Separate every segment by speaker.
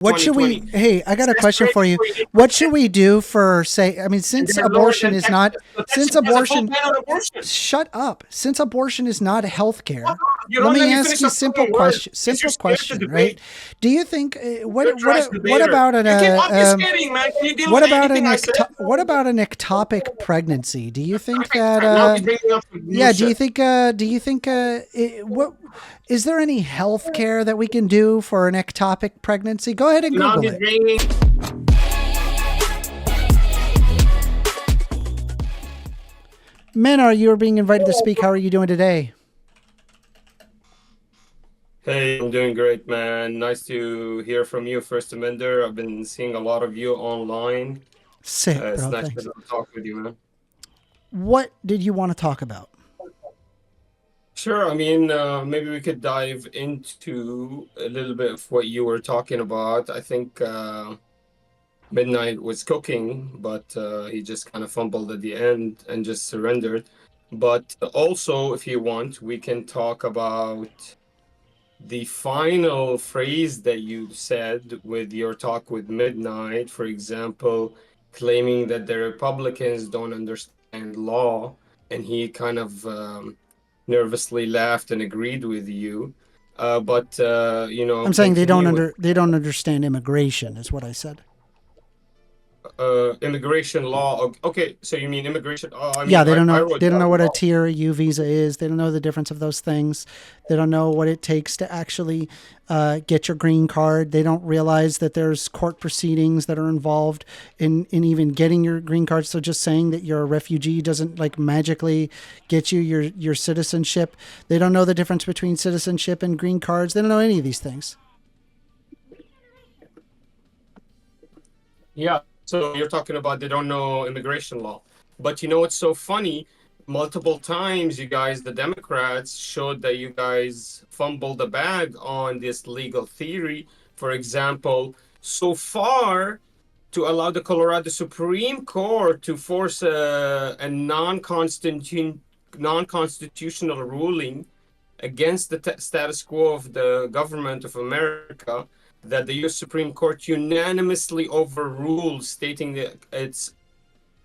Speaker 1: What should we?
Speaker 2: 2020.
Speaker 1: Hey, I got a
Speaker 2: That's
Speaker 1: question
Speaker 2: crazy
Speaker 1: for you.
Speaker 2: for you.
Speaker 1: What should we do for say? I mean,
Speaker 2: And
Speaker 1: since
Speaker 2: they're lower
Speaker 1: abortion
Speaker 2: than
Speaker 1: is
Speaker 2: Texas.
Speaker 1: not,
Speaker 2: So
Speaker 1: since
Speaker 2: Texas has a full
Speaker 1: abortion,
Speaker 2: ban on abortion.
Speaker 1: shut up. Since abortion is not health
Speaker 2: Fuck
Speaker 1: care,
Speaker 2: off. You
Speaker 1: let
Speaker 2: don't let
Speaker 1: me
Speaker 2: me
Speaker 1: ask
Speaker 2: finish
Speaker 1: you
Speaker 2: a
Speaker 1: a simple
Speaker 2: fucking word
Speaker 1: question.
Speaker 2: because you're
Speaker 1: Simple
Speaker 2: scared to
Speaker 1: question, right?
Speaker 2: debate.
Speaker 1: Do you think
Speaker 2: You're a trash
Speaker 1: what
Speaker 2: debater.
Speaker 1: about an
Speaker 2: You keep obfuscating, man. Can you deal
Speaker 1: what
Speaker 2: with
Speaker 1: about
Speaker 2: anything I said?
Speaker 1: what about an ectopic pregnancy? Do you think that
Speaker 2: Now he's bringing up some new
Speaker 1: yeah, do you
Speaker 2: shit.
Speaker 1: think what is there any health care that we can do for an ectopic pregnancy? Go ahead and
Speaker 2: Now
Speaker 1: Google
Speaker 2: he's
Speaker 1: it.
Speaker 2: bringing.
Speaker 1: Menor, you are being invited to speak. How are you doing today?
Speaker 2: Hey, I'm doing great, man. Nice to hear from you, First Amender. I've been seeing a lot of you online.
Speaker 1: Sick,
Speaker 2: It's
Speaker 1: bro.
Speaker 2: nice to
Speaker 1: Thanks.
Speaker 2: talk with you, man.
Speaker 1: What did you want to talk about?
Speaker 2: Sure. I mean, maybe we could dive into a little bit of what you were talking about. I think Midnight was cooking, but he just kind of fumbled at the end and just surrendered. But also, if you want, we can talk about the final phrase that you said with your talk with Midnight, for example, claiming that the Republicans don't understand law, and he kind of nervously laughed and agreed with you. But
Speaker 1: I'm saying
Speaker 2: continue with
Speaker 1: they don't understand immigration is what I said.
Speaker 2: immigration law. Okay, so you mean immigration? Oh, I
Speaker 1: Yeah,
Speaker 2: mean, I wrote
Speaker 1: they don't
Speaker 2: down
Speaker 1: know what a
Speaker 2: law.
Speaker 1: tier U visa is. They don't know the difference of those things. They don't know what it takes to actually get your green card. They don't realize that there's court proceedings that are involved in even getting your green card. So just saying that you're a refugee doesn't like magically get you your citizenship. They don't know the difference between citizenship and green cards. They don't know any of these things.
Speaker 2: Yeah, so you're talking about they don't know immigration law. But you know what's so funny? Multiple times, you guys, the Democrats, showed that you guys fumbled the bag on this legal theory. For example, so far to allow the Colorado Supreme Court to force a non-constitutional ruling against the status quo of the government of America that the U.S. Supreme Court unanimously overruled, stating that it's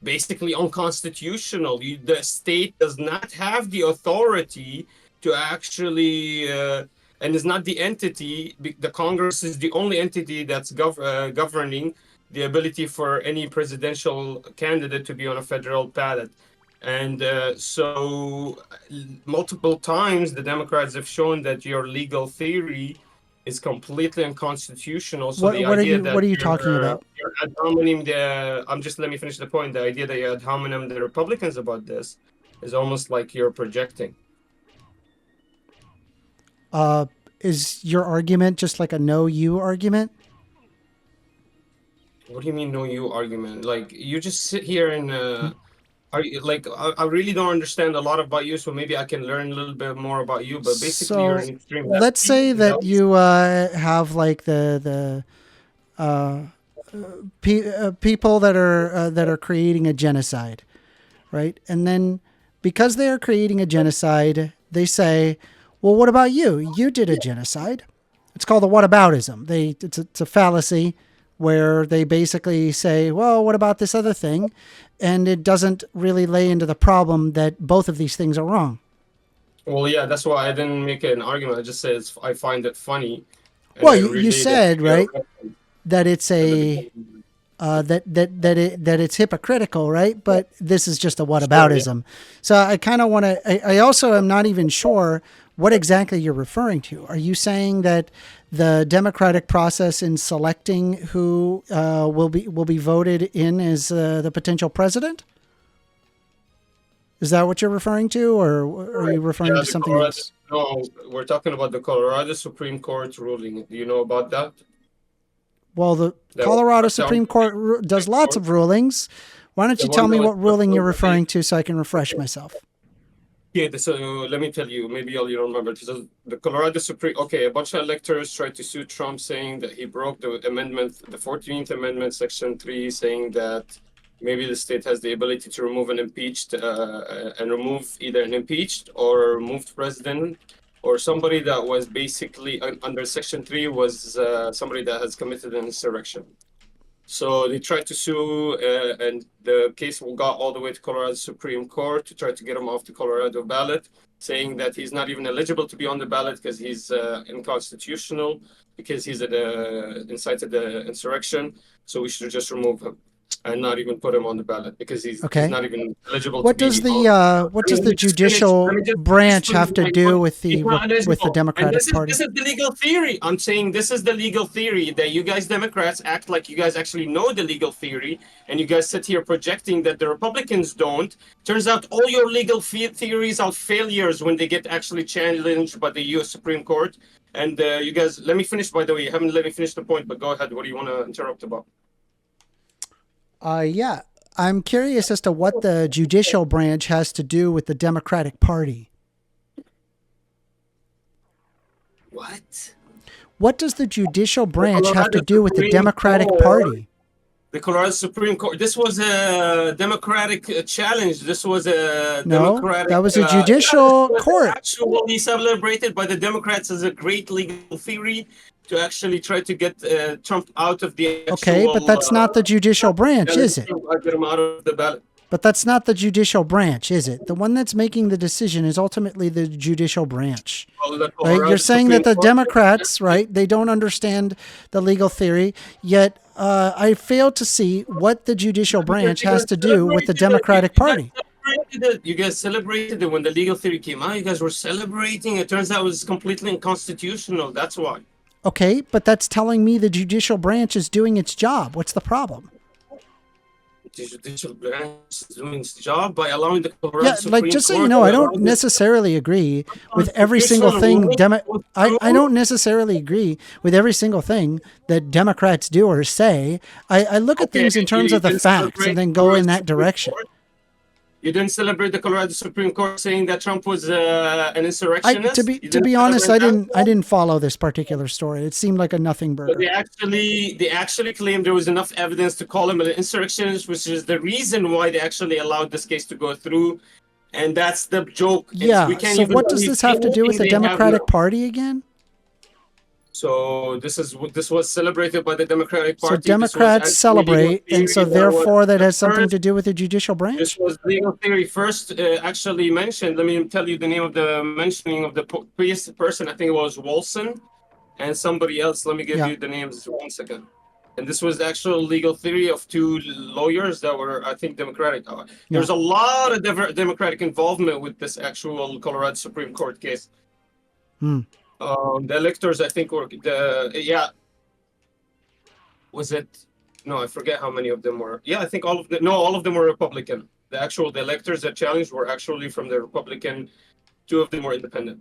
Speaker 2: basically unconstitutional. The state does not have the authority to actually, and is not the entity. The Congress is the only entity that's governing the ability for any presidential candidate to be on a federal ballot. And so, multiple times, the Democrats have shown that your legal theory is completely unconstitutional. So the idea
Speaker 1: What
Speaker 2: that
Speaker 1: are you talking about?
Speaker 2: you're ad hominem let me finish the point. The idea that you're ad hominem the Republicans about this is almost like you're projecting.
Speaker 1: Is your argument just like a no you argument?
Speaker 2: What do you mean, no you argument? Like you just sit here and are you like I really don't understand a lot about you, so maybe I can learn a little bit more about you. But basically, you're
Speaker 1: So
Speaker 2: an extreme
Speaker 1: let's
Speaker 2: lefty.
Speaker 1: say
Speaker 2: Is that
Speaker 1: that
Speaker 2: what you
Speaker 1: you have like people that are creating a genocide, right? And then because they are creating a genocide, they say, "Well, what about you? You did a genocide." It's called a whataboutism. It's a fallacy where they basically say, "Well, what about this other thing?" And it doesn't really lay into the problem that both of these things are wrong.
Speaker 2: Well, yeah, that's why I didn't make an argument. I just said I find it funny, and
Speaker 1: Well,
Speaker 2: I
Speaker 1: you
Speaker 2: relate it
Speaker 1: said
Speaker 2: to your
Speaker 1: right
Speaker 2: reference
Speaker 1: that it's
Speaker 2: at the
Speaker 1: a
Speaker 2: beginning.
Speaker 1: that it's hypocritical, right? But this is just a
Speaker 2: Sure, yeah.
Speaker 1: whataboutism. So I kind of want to. I also am not even sure what exactly you're referring to. Are you saying that the democratic process in selecting who will be voted in as the potential president? Is that what you're referring to, or are you referring
Speaker 2: Yeah,
Speaker 1: to
Speaker 2: the
Speaker 1: something
Speaker 2: Colorado.
Speaker 1: else?
Speaker 2: No, we're talking about the Colorado Supreme Court ruling. Do you know about that?
Speaker 1: Well, the
Speaker 2: That was
Speaker 1: Colorado
Speaker 2: struck down
Speaker 1: Supreme
Speaker 2: by the
Speaker 1: Court does
Speaker 2: Supreme
Speaker 1: lots
Speaker 2: Court.
Speaker 1: of rulings. Why don't
Speaker 2: The
Speaker 1: you
Speaker 2: one
Speaker 1: tell
Speaker 2: that
Speaker 1: me
Speaker 2: was
Speaker 1: what
Speaker 2: struck
Speaker 1: ruling you're
Speaker 2: down by the
Speaker 1: referring to so I can refresh myself?
Speaker 2: yeah. So let me tell you. Maybe you don't remember. So the Colorado Supreme. Okay, a bunch of electors tried to sue Trump, saying that he broke the amendment, the 14th Amendment, Section 3, saying that maybe the state has the ability to remove an impeached and remove either an impeached or removed president or somebody that was basically under Section 3 was somebody that has committed an insurrection. So they tried to sue, and the case got all the way to Colorado Supreme Court to try to get him off the Colorado ballot, saying that he's not even eligible to be on the ballot because he's unconstitutional, because he's incited the insurrection. So we should just remove him and not even put him on the ballot because he's not even eligible.
Speaker 1: What does the judicial branch have to do with the Democratic Party?
Speaker 2: This is the legal theory. I'm saying this is the legal theory that you guys Democrats act like you guys actually know the legal theory, and you guys sit here projecting that the Republicans don't. Turns out all your legal theories are failures when they get actually challenged by the U.S. Supreme Court. And you guys, let me finish. By the way, you haven't let me finish the point, but go ahead. What do you want to interrupt about?
Speaker 1: Yeah, I'm curious as to what the judicial branch has to do with the Democratic Party.
Speaker 2: What?
Speaker 1: What does the judicial branch have to do with the Democratic Party?
Speaker 2: The Colorado Supreme Court. This was a Democratic challenge. This was a Democratic.
Speaker 1: That was a judicial court.
Speaker 2: Actually celebrated by the Democrats as a great legal theory to actually try to get Trump out of the actual,
Speaker 1: okay, but that's not the judicial branch, is it?
Speaker 2: Get him out of the ballot.
Speaker 1: But that's not the judicial branch, is it? The one that's making the decision is ultimately the judicial branch. Right? You're saying that the Democrats, right, they don't understand the legal theory, yet I fail to see what the judicial branch has to do with the Democratic Party.
Speaker 2: You guys celebrated it when the legal theory came out. You guys were celebrating. It turns out it was completely unconstitutional. That's why.
Speaker 1: Okay, but that's telling me the judicial branch is doing its job. What's the problem?
Speaker 2: The judicial branch is doing its job by allowing the Colorado Supreme Court.
Speaker 1: Just so you know, I don't necessarily agree with every single thing. I don't necessarily agree with every single thing that Democrats do or say. I look at things in terms of the facts and then go in that direction.
Speaker 2: You didn't celebrate the Colorado Supreme Court saying that Trump was an insurrectionist?
Speaker 1: To be honest, I didn't follow this particular story. It seemed like a nothing burger.
Speaker 2: But they actually claimed there was enough evidence to call him an insurrectionist, which is the reason why they actually allowed this case to go through. And that's the joke.
Speaker 1: Yeah. So what does this have to do with the Democratic Party again?
Speaker 2: So this was celebrated by the Democratic Party.
Speaker 1: So Democrats celebrate, and so therefore that has something to do with the judicial branch?
Speaker 2: This was legal theory first actually mentioned. Let me tell you the name of the mentioning of the previous person. I think it was Wilson and somebody else. Let me give you the names 1 second. And this was the actual legal theory of two lawyers that were, I think, Democratic. There's a lot of Democratic involvement with this actual Colorado Supreme Court case. The electors, I think, were was it? No, I forget how many of them were. Yeah, I think all of them were Republican. The electors that challenged were actually from the Republican. 2 of them were independent.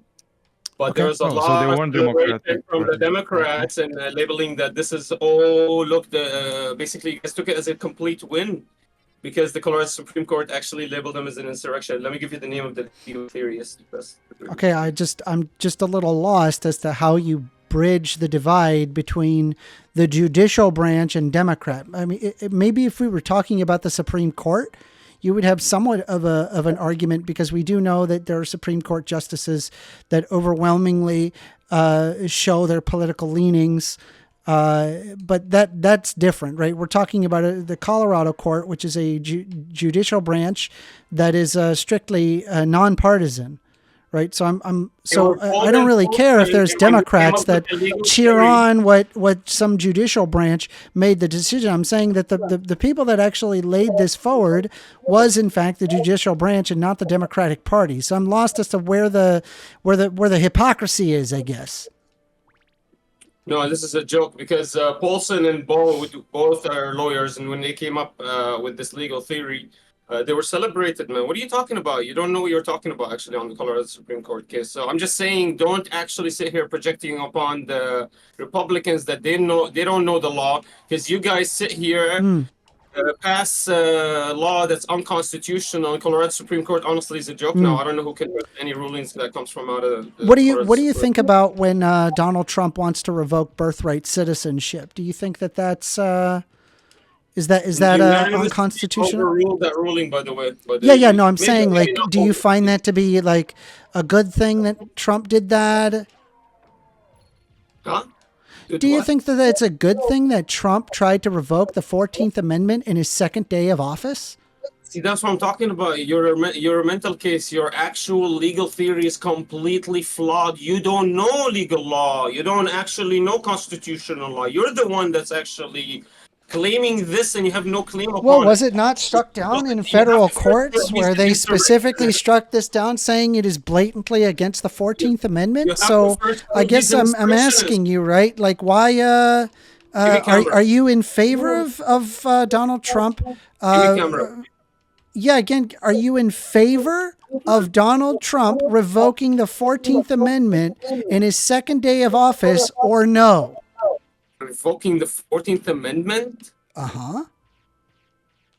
Speaker 2: But there was a lot from the Democrats and labeling that this is basically you guys took it as a complete win because the Colorado Supreme Court actually labeled them as an insurrection. Let me give you the name of the legal theorist.
Speaker 1: Okay, I'm just a little lost as to how you bridge the divide between the judicial branch and Democrat. I mean, maybe if we were talking about the Supreme Court, you would have somewhat of an argument because we do know that there are Supreme Court justices that overwhelmingly show their political leanings. But that's different, right? We're talking about the Colorado court, which is a judicial branch that is strictly nonpartisan, right? So I don't really care if there's Democrats that cheer on what some judicial branch made the decision. I'm saying that the people that actually laid this forward was in fact the judicial branch and not the Democratic Party. So I'm lost as to where the hypocrisy is, I guess.
Speaker 2: No, this is a joke because Paulson and both are lawyers, and when they came up with this legal theory, they were celebrated, man. What are you talking about? You don't know what you're talking about, actually, on the Colorado Supreme Court case. So I'm just saying, don't actually sit here projecting upon the Republicans that they don't know the law, because you guys sit here, pass law that's unconstitutional. Colorado Supreme Court, honestly, is a joke now. I don't know who can make any rulings that comes from out of.
Speaker 1: What do you think about when Donald Trump wants to revoke birthright citizenship? Do you think that that's Is that
Speaker 2: Unanimously
Speaker 1: unconstitutional?
Speaker 2: overruled that ruling, by the way. But
Speaker 1: Yeah. No, I'm
Speaker 2: maybe
Speaker 1: saying,
Speaker 2: maybe
Speaker 1: like,
Speaker 2: not
Speaker 1: do you
Speaker 2: all.
Speaker 1: find that to be like a good thing that Trump did that?
Speaker 2: Huh? Did
Speaker 1: Do you
Speaker 2: what?
Speaker 1: think that it's a good thing that Trump tried to revoke the 14th Amendment in his second day of office?
Speaker 2: See, that's what I'm talking about. Your mental case, your actual legal theory is completely flawed. You don't know legal law. You don't actually know constitutional law. You're the one that's actually claiming this, and you have no claim
Speaker 1: Well,
Speaker 2: upon it.
Speaker 1: was it not struck down in
Speaker 2: You have
Speaker 1: federal
Speaker 2: to first show
Speaker 1: courts
Speaker 2: he's
Speaker 1: where
Speaker 2: an
Speaker 1: they specifically
Speaker 2: insurrectionist.
Speaker 1: struck this down, saying it is blatantly against the 14th
Speaker 2: You
Speaker 1: Amendment?
Speaker 2: have to
Speaker 1: So
Speaker 2: first
Speaker 1: I
Speaker 2: show he's
Speaker 1: guess
Speaker 2: an
Speaker 1: I'm
Speaker 2: insurrectionist.
Speaker 1: asking you, right? Like, why
Speaker 2: Give me
Speaker 1: are
Speaker 2: camera.
Speaker 1: you in favor of Donald Trump?
Speaker 2: Give me camera.
Speaker 1: Yeah, again, are you in favor of Donald Trump revoking the 14th Amendment in his second day of office, or no?
Speaker 2: Revoking the 14th Amendment?
Speaker 1: Uh huh.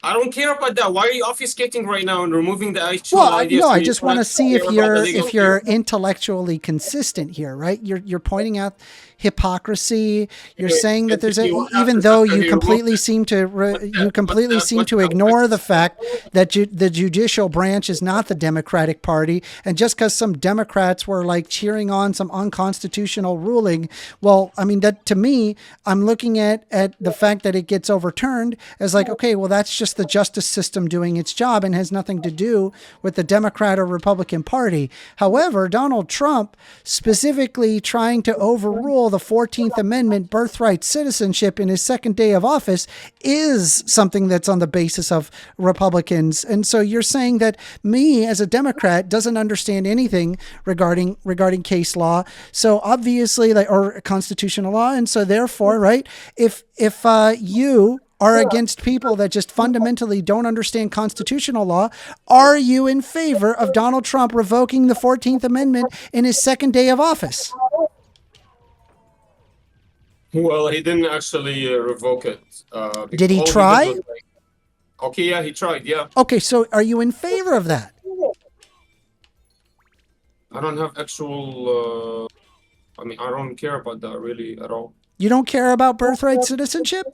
Speaker 2: I don't care about that. Why are you obfuscating right now and removing the
Speaker 1: Well,
Speaker 2: actual idea
Speaker 1: no,
Speaker 2: so
Speaker 1: I
Speaker 2: you
Speaker 1: just
Speaker 2: don't
Speaker 1: want to
Speaker 2: actually
Speaker 1: see
Speaker 2: care about the legal
Speaker 1: if you're
Speaker 2: theory?
Speaker 1: intellectually consistent here, right? You're pointing out hypocrisy. You're
Speaker 2: Okay,
Speaker 1: saying that there's a,
Speaker 2: continue. What
Speaker 1: even
Speaker 2: happens
Speaker 1: though
Speaker 2: after
Speaker 1: you
Speaker 2: he removed
Speaker 1: completely
Speaker 2: it?
Speaker 1: seem to you completely seem
Speaker 2: What's
Speaker 1: to
Speaker 2: the
Speaker 1: ignore the
Speaker 2: consequences?
Speaker 1: fact that the judicial branch is not the Democratic Party, and just because some Democrats were like cheering on some unconstitutional ruling, well, I mean, that to me, I'm looking at the fact that it gets overturned as like, okay, well, that's just the justice system doing its job and has nothing to do with the Democrat or Republican Party. However, Donald Trump specifically trying to overrule the 14th Amendment birthright citizenship in his second day of office is something that's on the basis of Republicans. And so you're saying that me as a Democrat doesn't understand anything regarding case law. So obviously, like, or constitutional law. And so therefore, right, if you are against people that just fundamentally don't understand constitutional law, are you in favor of Donald Trump revoking the 14th Amendment in his second day of office?
Speaker 2: Well, he didn't actually revoke it.
Speaker 1: Did he
Speaker 2: All he did was
Speaker 1: try?
Speaker 2: like, okay, yeah, he tried. Yeah,
Speaker 1: Okay, so are you in favor of that?
Speaker 2: I don't have actual. I mean, I don't care about that really at all.
Speaker 1: You don't care about birthright citizenship?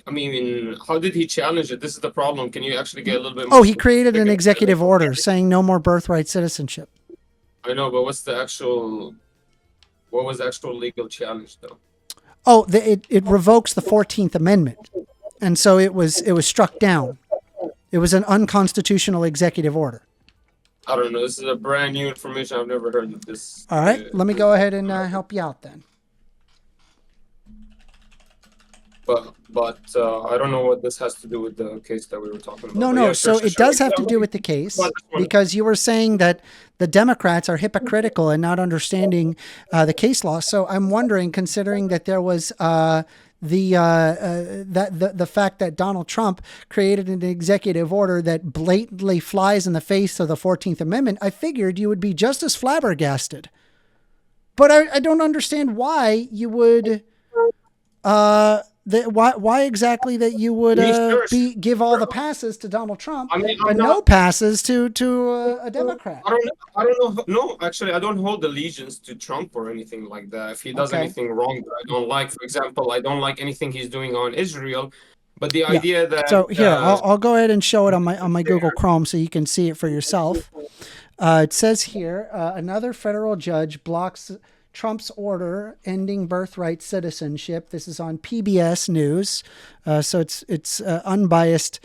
Speaker 2: I mean, how did he challenge it? This is the problem. Can you actually get a little bit
Speaker 1: Oh,
Speaker 2: more
Speaker 1: he created
Speaker 2: specific
Speaker 1: an
Speaker 2: and
Speaker 1: executive order saying no more birthright citizenship.
Speaker 2: I know, but what's the actual? What was the actual legal challenge though?
Speaker 1: Oh, it revokes the 14th Amendment. And so it was struck down. It was an unconstitutional executive order.
Speaker 2: I don't know. This is a brand new information. I've never heard of this.
Speaker 1: All right, let me go ahead and help you out then.
Speaker 2: But I don't know what this has to do with the case that we were talking about.
Speaker 1: No,
Speaker 2: But
Speaker 1: no.
Speaker 2: yeah, sure,
Speaker 1: So
Speaker 2: sure,
Speaker 1: it
Speaker 2: sure.
Speaker 1: does have to do with the case
Speaker 2: Well, this one-
Speaker 1: because you were saying that the Democrats are hypocritical and not understanding the case law. So I'm wondering, considering that there was the fact that Donald Trump created an executive order that blatantly flies in the face of the 14th Amendment, I figured you would be just as flabbergasted. But I don't understand why you would. Why exactly that you would give all the passes to Donald Trump,
Speaker 2: I mean,
Speaker 1: but
Speaker 2: I'm not.
Speaker 1: no passes to a Democrat?
Speaker 2: I don't know. No, actually, I don't hold allegiance to Trump or anything like that. If he does
Speaker 1: Okay.
Speaker 2: anything wrong that I don't like, for example, I don't like anything he's doing on Israel. But the
Speaker 1: Yeah.
Speaker 2: idea that
Speaker 1: So here, I'll go ahead and show it on my Google Chrome so you can see it for yourself. It says here, another federal judge blocks Trump's order ending birthright citizenship. This is on PBS News, so it's unbiased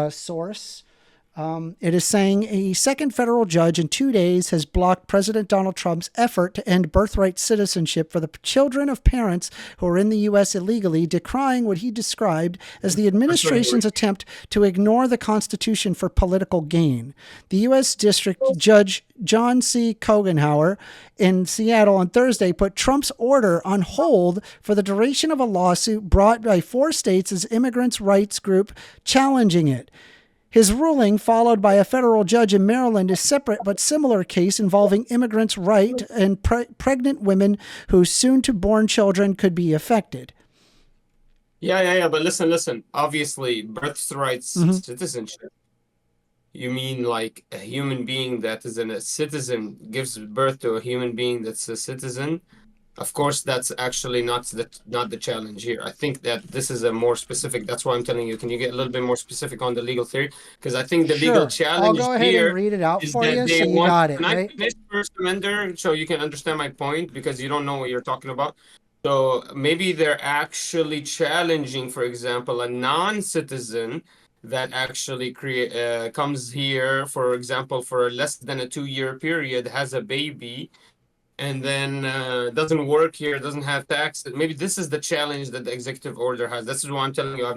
Speaker 1: source. It is saying a second federal judge in 2 days has blocked President Donald Trump's effort to end birthright citizenship for the children of parents who are in the U.S. illegally, decrying what he described as the administration's attempt to ignore the Constitution for political gain. The U.S. District Judge John C. Kogenhauer in Seattle on Thursday put Trump's order on hold for the duration of a lawsuit brought by 4 states as immigrants' rights group challenging it. His ruling, followed by a federal judge in Maryland, is separate but similar case involving immigrants' right and pregnant women whose soon-to-born children could be affected.
Speaker 2: Yeah. But listen. Obviously, birthright citizenship. You mean like a human being that is a citizen gives birth to a human being that's a citizen? Of course, that's actually not the challenge here. I think that this is a more specific. That's why I'm telling you. Can you get a little bit more specific on the legal theory? Because I think the legal
Speaker 1: Sure. I'll
Speaker 2: challenge
Speaker 1: go ahead and
Speaker 2: here
Speaker 1: read it out
Speaker 2: is
Speaker 1: for
Speaker 2: that
Speaker 1: you
Speaker 2: they
Speaker 1: so you
Speaker 2: want.
Speaker 1: got it,
Speaker 2: Can I
Speaker 1: right?
Speaker 2: finish first, Amender, so you can understand my point? Because you don't know what you're talking about. So maybe they're actually challenging, for example, a non-citizen that actually create comes here, for example, for less than a 2 year period, has a baby, and then doesn't work here, doesn't have tax. Maybe this is the challenge that the executive order has. This is what I'm telling you. I've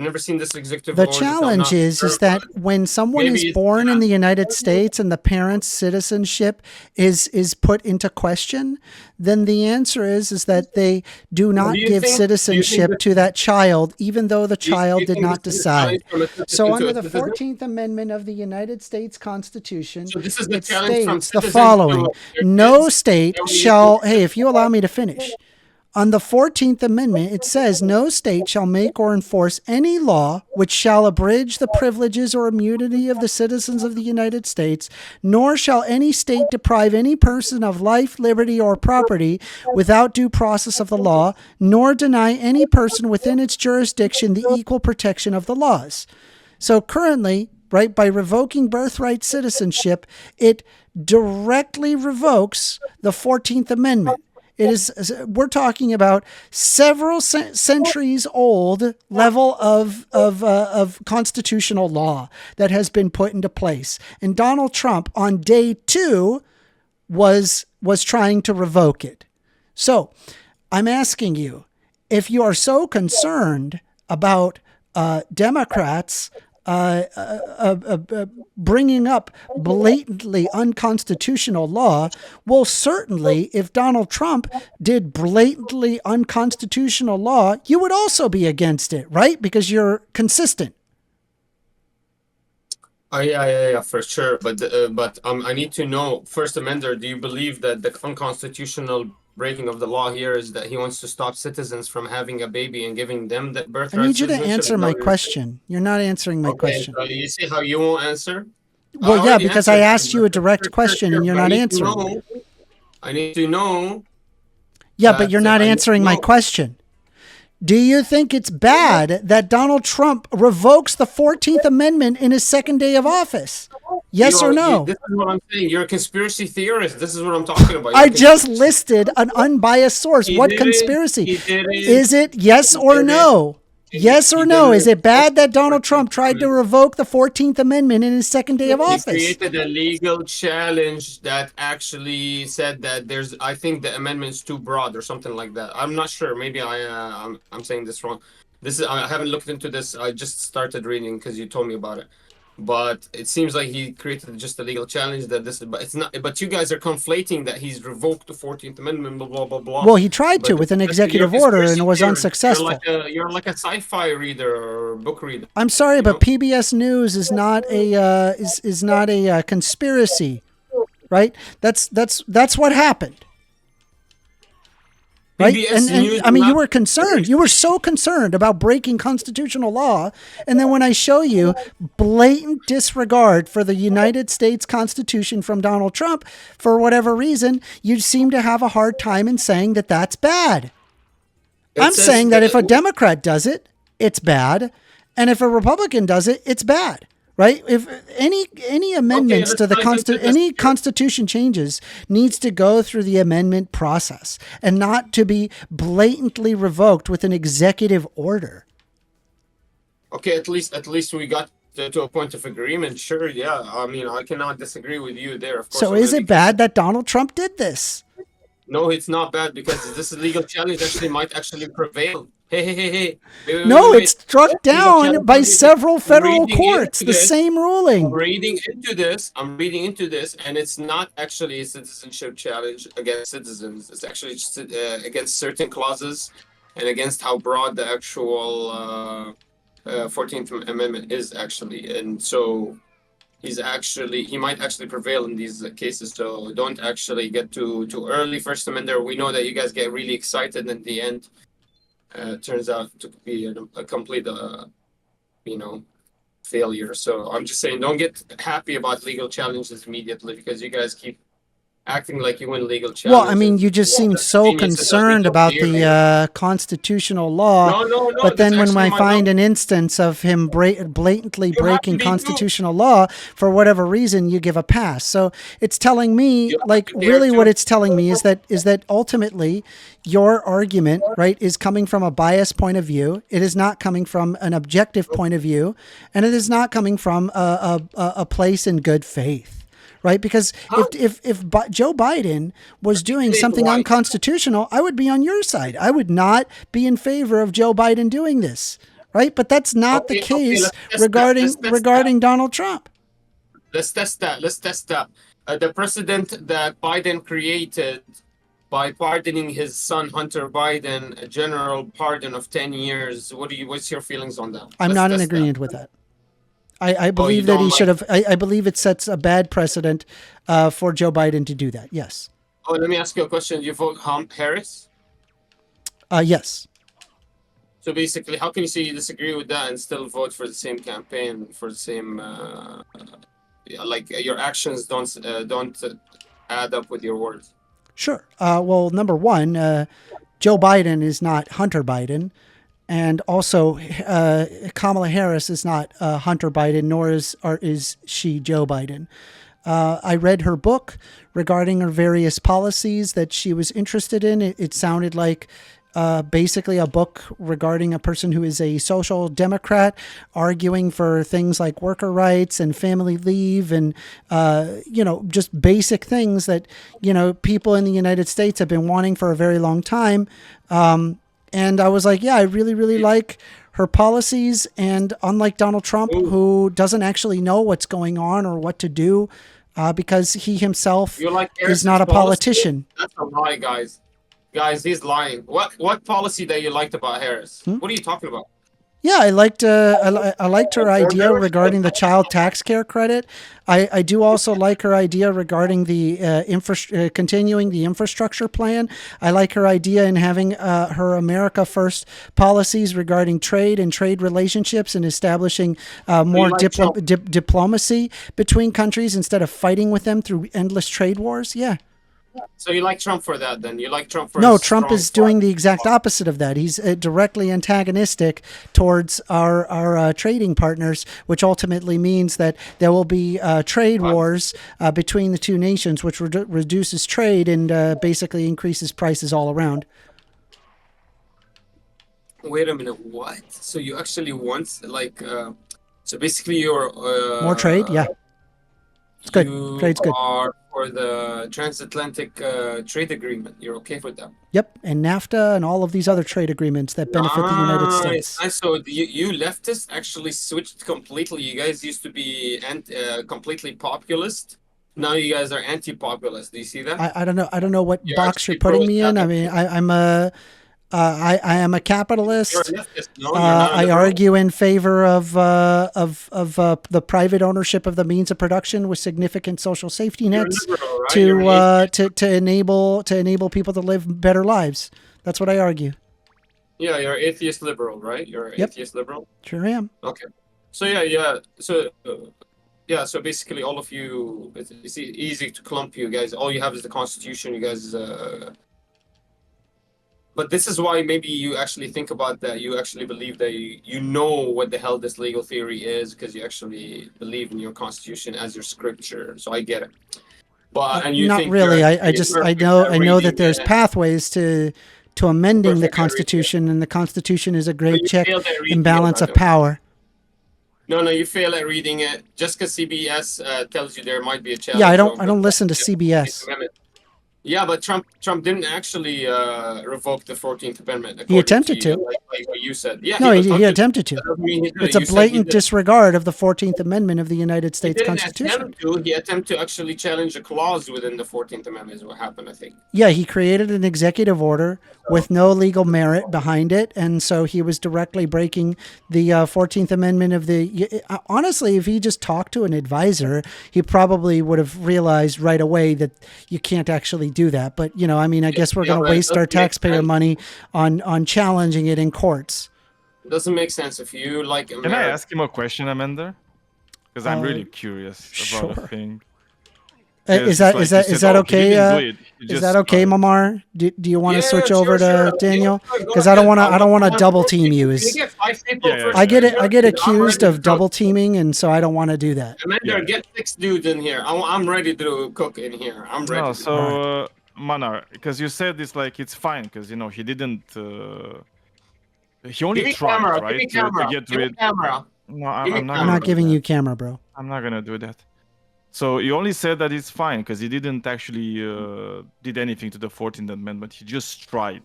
Speaker 2: never seen this executive
Speaker 1: The
Speaker 2: order, so I'm
Speaker 1: challenge
Speaker 2: not
Speaker 1: is
Speaker 2: sure about
Speaker 1: that
Speaker 2: it.
Speaker 1: when someone is
Speaker 2: Maybe it's
Speaker 1: born in
Speaker 2: not.
Speaker 1: the United States and the parent's citizenship is put into question, then the answer is that they do
Speaker 2: Do
Speaker 1: not
Speaker 2: you
Speaker 1: give
Speaker 2: think? Do you think
Speaker 1: citizenship
Speaker 2: this?
Speaker 1: to that child, even though the
Speaker 2: Do
Speaker 1: child
Speaker 2: you
Speaker 1: did
Speaker 2: think this
Speaker 1: not
Speaker 2: is a challenge
Speaker 1: decide.
Speaker 2: from a
Speaker 1: So,
Speaker 2: citizen to
Speaker 1: under
Speaker 2: a
Speaker 1: the
Speaker 2: citizen?
Speaker 1: 14th Amendment of the United States Constitution,
Speaker 2: So this is the
Speaker 1: it
Speaker 2: challenge from
Speaker 1: states the
Speaker 2: citizens
Speaker 1: following:
Speaker 2: to their
Speaker 1: no
Speaker 2: kids. Is
Speaker 1: state
Speaker 2: that what you
Speaker 1: shall,
Speaker 2: think?
Speaker 1: hey, if you allow me to finish, on the 14th Amendment, it says, no state shall make or enforce any law which shall abridge the privileges or immunity of the citizens of the United States, nor shall any state deprive any person of life, liberty, or property without due process of the law, nor deny any person within its jurisdiction the equal protection of the laws. So currently, right, by revoking birthright citizenship, it directly revokes the 14th Amendment. It is, we're talking about several centuries old level of constitutional law that has been put into place. And Donald Trump on day 2 was trying to revoke it. So I'm asking you, if you are so concerned about Democrats bringing up blatantly unconstitutional law, well, certainly if Donald Trump did blatantly unconstitutional law, you would also be against it, right? Because you're consistent.
Speaker 2: Oh yeah, for sure. But I need to know, First Amender, do you believe that the unconstitutional breaking of the law here is that he wants to stop citizens from having a baby and giving them the
Speaker 1: I
Speaker 2: birthright
Speaker 1: need you to
Speaker 2: citizenship?
Speaker 1: answer
Speaker 2: Is that
Speaker 1: my
Speaker 2: what you're saying?
Speaker 1: question. You're not answering my
Speaker 2: Okay,
Speaker 1: question.
Speaker 2: so you see how you won't answer?
Speaker 1: Well,
Speaker 2: I
Speaker 1: yeah,
Speaker 2: already
Speaker 1: because I
Speaker 2: answered it.
Speaker 1: asked you
Speaker 2: But
Speaker 1: a direct question
Speaker 2: sure.
Speaker 1: and you're
Speaker 2: But
Speaker 1: not answering.
Speaker 2: I need to know
Speaker 1: Yeah, but you're
Speaker 2: that
Speaker 1: not
Speaker 2: I need to
Speaker 1: answering my
Speaker 2: know.
Speaker 1: question. Do you think it's bad that Donald Trump revokes the 14th Amendment in his second day of office? Yes or no?
Speaker 2: This is what I'm saying. You're a conspiracy theorist. This is what I'm talking about. You're
Speaker 1: I
Speaker 2: a
Speaker 1: just
Speaker 2: conspiracy.
Speaker 1: listed an unbiased source.
Speaker 2: He
Speaker 1: What
Speaker 2: didn't.
Speaker 1: conspiracy?
Speaker 2: He didn't.
Speaker 1: Is it yes
Speaker 2: He
Speaker 1: or
Speaker 2: didn't.
Speaker 1: no? Yes or
Speaker 2: He
Speaker 1: no? Is
Speaker 2: didn't.
Speaker 1: it bad that Donald
Speaker 2: 14th
Speaker 1: Trump tried to
Speaker 2: Amendment.
Speaker 1: revoke the 14th Amendment in his second day of
Speaker 2: He
Speaker 1: office?
Speaker 2: created a legal challenge that actually said that there's. I think the amendment's too broad or something like that. I'm not sure. Maybe I'm saying this wrong. This is. I haven't looked into this. I just started reading because you told me about it. But it seems like he created just a legal challenge that this. But it's not. But you guys are conflating that he's revoked the 14th Amendment. Blah blah blah blah.
Speaker 1: Well, he tried to
Speaker 2: But
Speaker 1: with an
Speaker 2: you're a
Speaker 1: executive order and
Speaker 2: conspiracy
Speaker 1: was
Speaker 2: theorist.
Speaker 1: unsuccessful.
Speaker 2: You're like a sci-fi reader or book reader.
Speaker 1: I'm sorry,
Speaker 2: You
Speaker 1: but
Speaker 2: know.
Speaker 1: PBS News is not a is not a conspiracy, right? That's what happened, right?
Speaker 2: PBS
Speaker 1: And
Speaker 2: News
Speaker 1: I mean, you
Speaker 2: not.
Speaker 1: were concerned. You were so concerned about breaking constitutional law, and then when I show you blatant disregard for the United States Constitution from Donald Trump, for whatever reason, you seem to have a hard time in saying that that's bad.
Speaker 2: It
Speaker 1: I'm
Speaker 2: says
Speaker 1: saying that if a Democrat does it, it's bad, and if a Republican does it, it's bad. Right? If any amendments
Speaker 2: let's
Speaker 1: to the
Speaker 2: dive into this
Speaker 1: any
Speaker 2: here.
Speaker 1: constitution changes needs to go through the amendment process and not to be blatantly revoked with an executive order.
Speaker 2: Okay, at least we got to a point of agreement. Sure, yeah. I mean, I cannot disagree with you there. Of course,
Speaker 1: So
Speaker 2: I'm
Speaker 1: is
Speaker 2: gonna be
Speaker 1: it bad
Speaker 2: consistent.
Speaker 1: that Donald Trump did this?
Speaker 2: No, it's not bad because this legal challenge actually might actually prevail. Hey.
Speaker 1: No, it's
Speaker 2: Wait. This
Speaker 1: struck
Speaker 2: legal
Speaker 1: down
Speaker 2: challenge
Speaker 1: by
Speaker 2: might be prevail.
Speaker 1: several
Speaker 2: I'm
Speaker 1: federal
Speaker 2: reading
Speaker 1: courts,
Speaker 2: into
Speaker 1: the
Speaker 2: this.
Speaker 1: same ruling.
Speaker 2: I'm reading into this, and it's not actually a citizenship challenge against citizens. It's actually just, against certain clauses and against how broad the actual 14th Amendment is actually. And so he might actually prevail in these cases. So don't actually get too early. First Amendment, we know that you guys get really excited, and in the end, turns out to be a complete, you know, failure. So I'm just saying, don't get happy about legal challenges immediately because you guys keep acting like you win legal
Speaker 1: Well, I mean,
Speaker 2: challenges.
Speaker 1: you just seem
Speaker 2: The
Speaker 1: so
Speaker 2: geniuses are
Speaker 1: concerned
Speaker 2: legal
Speaker 1: about
Speaker 2: theory.
Speaker 1: the constitutional law,
Speaker 2: No, no, no.
Speaker 1: but
Speaker 2: That's
Speaker 1: then when
Speaker 2: actually
Speaker 1: I
Speaker 2: my
Speaker 1: find
Speaker 2: law.
Speaker 1: an instance of him blatantly
Speaker 2: You have to
Speaker 1: breaking
Speaker 2: be too.
Speaker 1: constitutional law for whatever reason, you give a pass. So it's telling me,
Speaker 2: You have
Speaker 1: like,
Speaker 2: to care
Speaker 1: really, what
Speaker 2: too.
Speaker 1: it's telling me is that ultimately your argument, right, is coming from a biased point of view. It is not coming from an objective point of view, and it is not coming from a place in good faith. Right, because
Speaker 2: Huh?
Speaker 1: if Joe Biden was doing
Speaker 2: Articulate
Speaker 1: something
Speaker 2: why.
Speaker 1: unconstitutional, I would be on your side. I would not be in favor of Joe Biden doing this. Right, but that's not the
Speaker 2: Okay, okay.
Speaker 1: case
Speaker 2: Let's test that. Let's test that.
Speaker 1: regarding Donald Trump.
Speaker 2: Let's test that. Let's test that. The president that Biden created by pardoning his son Hunter Biden a general pardon of 10 years. What's your feelings on that?
Speaker 1: I'm
Speaker 2: Let's
Speaker 1: not in
Speaker 2: test that.
Speaker 1: agreement with that. I
Speaker 2: Oh, you
Speaker 1: believe that he
Speaker 2: don't
Speaker 1: should
Speaker 2: like.
Speaker 1: have. I believe it sets a bad precedent for Joe Biden to do that. Yes.
Speaker 2: Oh, let me ask you a question. You vote Harris?
Speaker 1: Yes.
Speaker 2: So basically, how can you say you disagree with that and still vote for the same campaign, for the same yeah, like your actions don't add up with your words?
Speaker 1: Sure. Well, number one, Joe Biden is not Hunter Biden. And also, Kamala Harris is not Hunter Biden, nor is she Joe Biden. I read her book regarding her various policies that she was interested in. It sounded like basically a book regarding a person who is a social democrat arguing for things like worker rights and family leave and, just basic things that, people in the United States have been wanting for a very long time. And I was like, yeah, I really, really like her policies. And unlike Donald Trump,
Speaker 2: Ooh,
Speaker 1: who doesn't actually know what's going on or what to do, because he himself
Speaker 2: you like
Speaker 1: is not
Speaker 2: Harris's
Speaker 1: a
Speaker 2: policy?
Speaker 1: politician.
Speaker 2: That's a lie, guys. Guys, he's lying. What policy that you liked about Harris?
Speaker 1: Hmm?
Speaker 2: What are you talking about?
Speaker 1: Yeah, I liked her idea regarding the child tax care credit. I do also like her idea regarding the continuing the infrastructure plan. I like her idea in having her America First policies regarding trade and trade relationships and establishing
Speaker 2: So you
Speaker 1: more
Speaker 2: like Trump?
Speaker 1: diplomacy between countries instead of fighting with them through endless trade wars. Yeah.
Speaker 2: So you like Trump for that? Then you like Trump for
Speaker 1: No,
Speaker 2: his
Speaker 1: Trump
Speaker 2: strong
Speaker 1: is doing the exact
Speaker 2: part.
Speaker 1: opposite of that. He's directly antagonistic towards our trading partners, which ultimately means that there will be trade wars between the two nations, which reduces trade and basically increases prices all around.
Speaker 2: Wait a minute. What? So you actually want like so basically you're
Speaker 1: More trade, yeah, it's good.
Speaker 2: you
Speaker 1: Trade's good.
Speaker 2: are for the transatlantic trade agreement. You're okay with that?
Speaker 1: Yep, and NAFTA and all of these other trade agreements that benefit the United
Speaker 2: Nice,
Speaker 1: States.
Speaker 2: nice. So you leftists actually switched completely. You guys used to be completely populist. Now you guys are anti-populist. Do you see that?
Speaker 1: I don't know. I don't know what
Speaker 2: You're
Speaker 1: box you're
Speaker 2: actually
Speaker 1: putting me in. I mean,
Speaker 2: pro-establishment.
Speaker 1: I am a
Speaker 2: You're a
Speaker 1: capitalist.
Speaker 2: leftist. No, you're not a
Speaker 1: I
Speaker 2: liberal.
Speaker 1: argue in favor of the private ownership of the means of production with significant social safety
Speaker 2: You're a
Speaker 1: nets
Speaker 2: liberal, right? You're an atheist.
Speaker 1: to enable people to live better lives. That's what I argue.
Speaker 2: Yeah, you're atheist liberal, right? You're an
Speaker 1: Yep,
Speaker 2: atheist liberal.
Speaker 1: sure am.
Speaker 2: Okay. So yeah. So yeah. So basically, all of you, it's easy to clump you guys. All you have is the Constitution. You guys. But this is why maybe you actually think about that. You actually believe that you know what the hell this legal theory is because you actually believe in your Constitution as your scripture. So I get it. But and you
Speaker 1: Not
Speaker 2: think you're
Speaker 1: really. I
Speaker 2: actually
Speaker 1: just
Speaker 2: perfect at
Speaker 1: I know that
Speaker 2: reading
Speaker 1: there's
Speaker 2: it.
Speaker 1: pathways to amending the
Speaker 2: Perfect at reading it.
Speaker 1: Constitution, and the Constitution is a
Speaker 2: But
Speaker 1: great
Speaker 2: you
Speaker 1: check
Speaker 2: failed at
Speaker 1: and
Speaker 2: reading it,
Speaker 1: balance
Speaker 2: by
Speaker 1: of
Speaker 2: the way.
Speaker 1: power.
Speaker 2: No, you fail at reading it. Just because CBS tells you there might be a
Speaker 1: Yeah,
Speaker 2: challenge
Speaker 1: I don't
Speaker 2: over
Speaker 1: listen to
Speaker 2: the 14th
Speaker 1: CBS.
Speaker 2: Amendment. Yeah, but Trump didn't actually revoke the 14th Amendment,
Speaker 1: He
Speaker 2: according to
Speaker 1: attempted
Speaker 2: you,
Speaker 1: to.
Speaker 2: like what you said. Yeah,
Speaker 1: No,
Speaker 2: he
Speaker 1: he
Speaker 2: attempted.
Speaker 1: attempted to.
Speaker 2: That doesn't mean he did it.
Speaker 1: It's a
Speaker 2: You said he
Speaker 1: blatant
Speaker 2: did.
Speaker 1: disregard of the 14th Amendment of the United
Speaker 2: He
Speaker 1: States
Speaker 2: didn't
Speaker 1: Constitution.
Speaker 2: attempt to. He attempted to actually challenge a clause within the 14th Amendment is what happened, I think.
Speaker 1: Yeah, he created an executive order with no legal merit behind it, and so he was directly breaking the 14th Amendment of the. Honestly, if he just talked to an advisor, he probably would have realized right away that you can't actually do that. But I mean, I guess we're
Speaker 2: Yeah,
Speaker 1: going to
Speaker 2: but it
Speaker 1: waste our
Speaker 2: doesn't make
Speaker 1: taxpayer
Speaker 2: sense.
Speaker 1: money on challenging it in courts.
Speaker 2: It doesn't make sense if you like
Speaker 3: Can I
Speaker 2: America.
Speaker 3: ask him a question, Amanda? Because I'm really curious about a
Speaker 1: Sure.
Speaker 3: thing.
Speaker 1: Is
Speaker 3: It's
Speaker 1: that
Speaker 3: like you said, oh, he
Speaker 1: okay?
Speaker 3: didn't do it. He
Speaker 1: Is
Speaker 3: just
Speaker 1: that okay,
Speaker 3: started.
Speaker 1: Mamar? Do you want to
Speaker 2: Yeah,
Speaker 1: switch over
Speaker 2: sure.
Speaker 1: to Daniel?
Speaker 2: Go
Speaker 1: Because I don't
Speaker 2: ahead.
Speaker 1: want to double
Speaker 2: Can
Speaker 1: team you.
Speaker 2: you get 5 people
Speaker 3: Yeah,
Speaker 2: for
Speaker 3: yeah, yeah.
Speaker 1: I get
Speaker 2: I'm
Speaker 1: accused
Speaker 2: ready to
Speaker 1: of
Speaker 2: cook.
Speaker 1: double teaming, and so I don't want to do that.
Speaker 2: Amanda,
Speaker 3: Yeah.
Speaker 2: get 6 dudes in here. I'm ready to cook in here. I'm ready.
Speaker 3: No,
Speaker 2: To
Speaker 3: so
Speaker 1: All
Speaker 3: Manar, because you said it's like it's fine, because he didn't. He only
Speaker 2: Give me
Speaker 3: tried,
Speaker 2: camera. Give
Speaker 3: right,
Speaker 2: me
Speaker 3: to
Speaker 2: camera.
Speaker 3: get
Speaker 2: Give me
Speaker 3: rid.
Speaker 2: camera.
Speaker 3: No,
Speaker 2: Give me
Speaker 3: I'm not
Speaker 1: I'm
Speaker 3: gonna
Speaker 1: not
Speaker 3: do
Speaker 1: giving
Speaker 3: that.
Speaker 1: you camera, bro.
Speaker 3: I'm not gonna do that. So you only said that it's fine because he didn't actually did anything to the 14th Amendment. He just tried.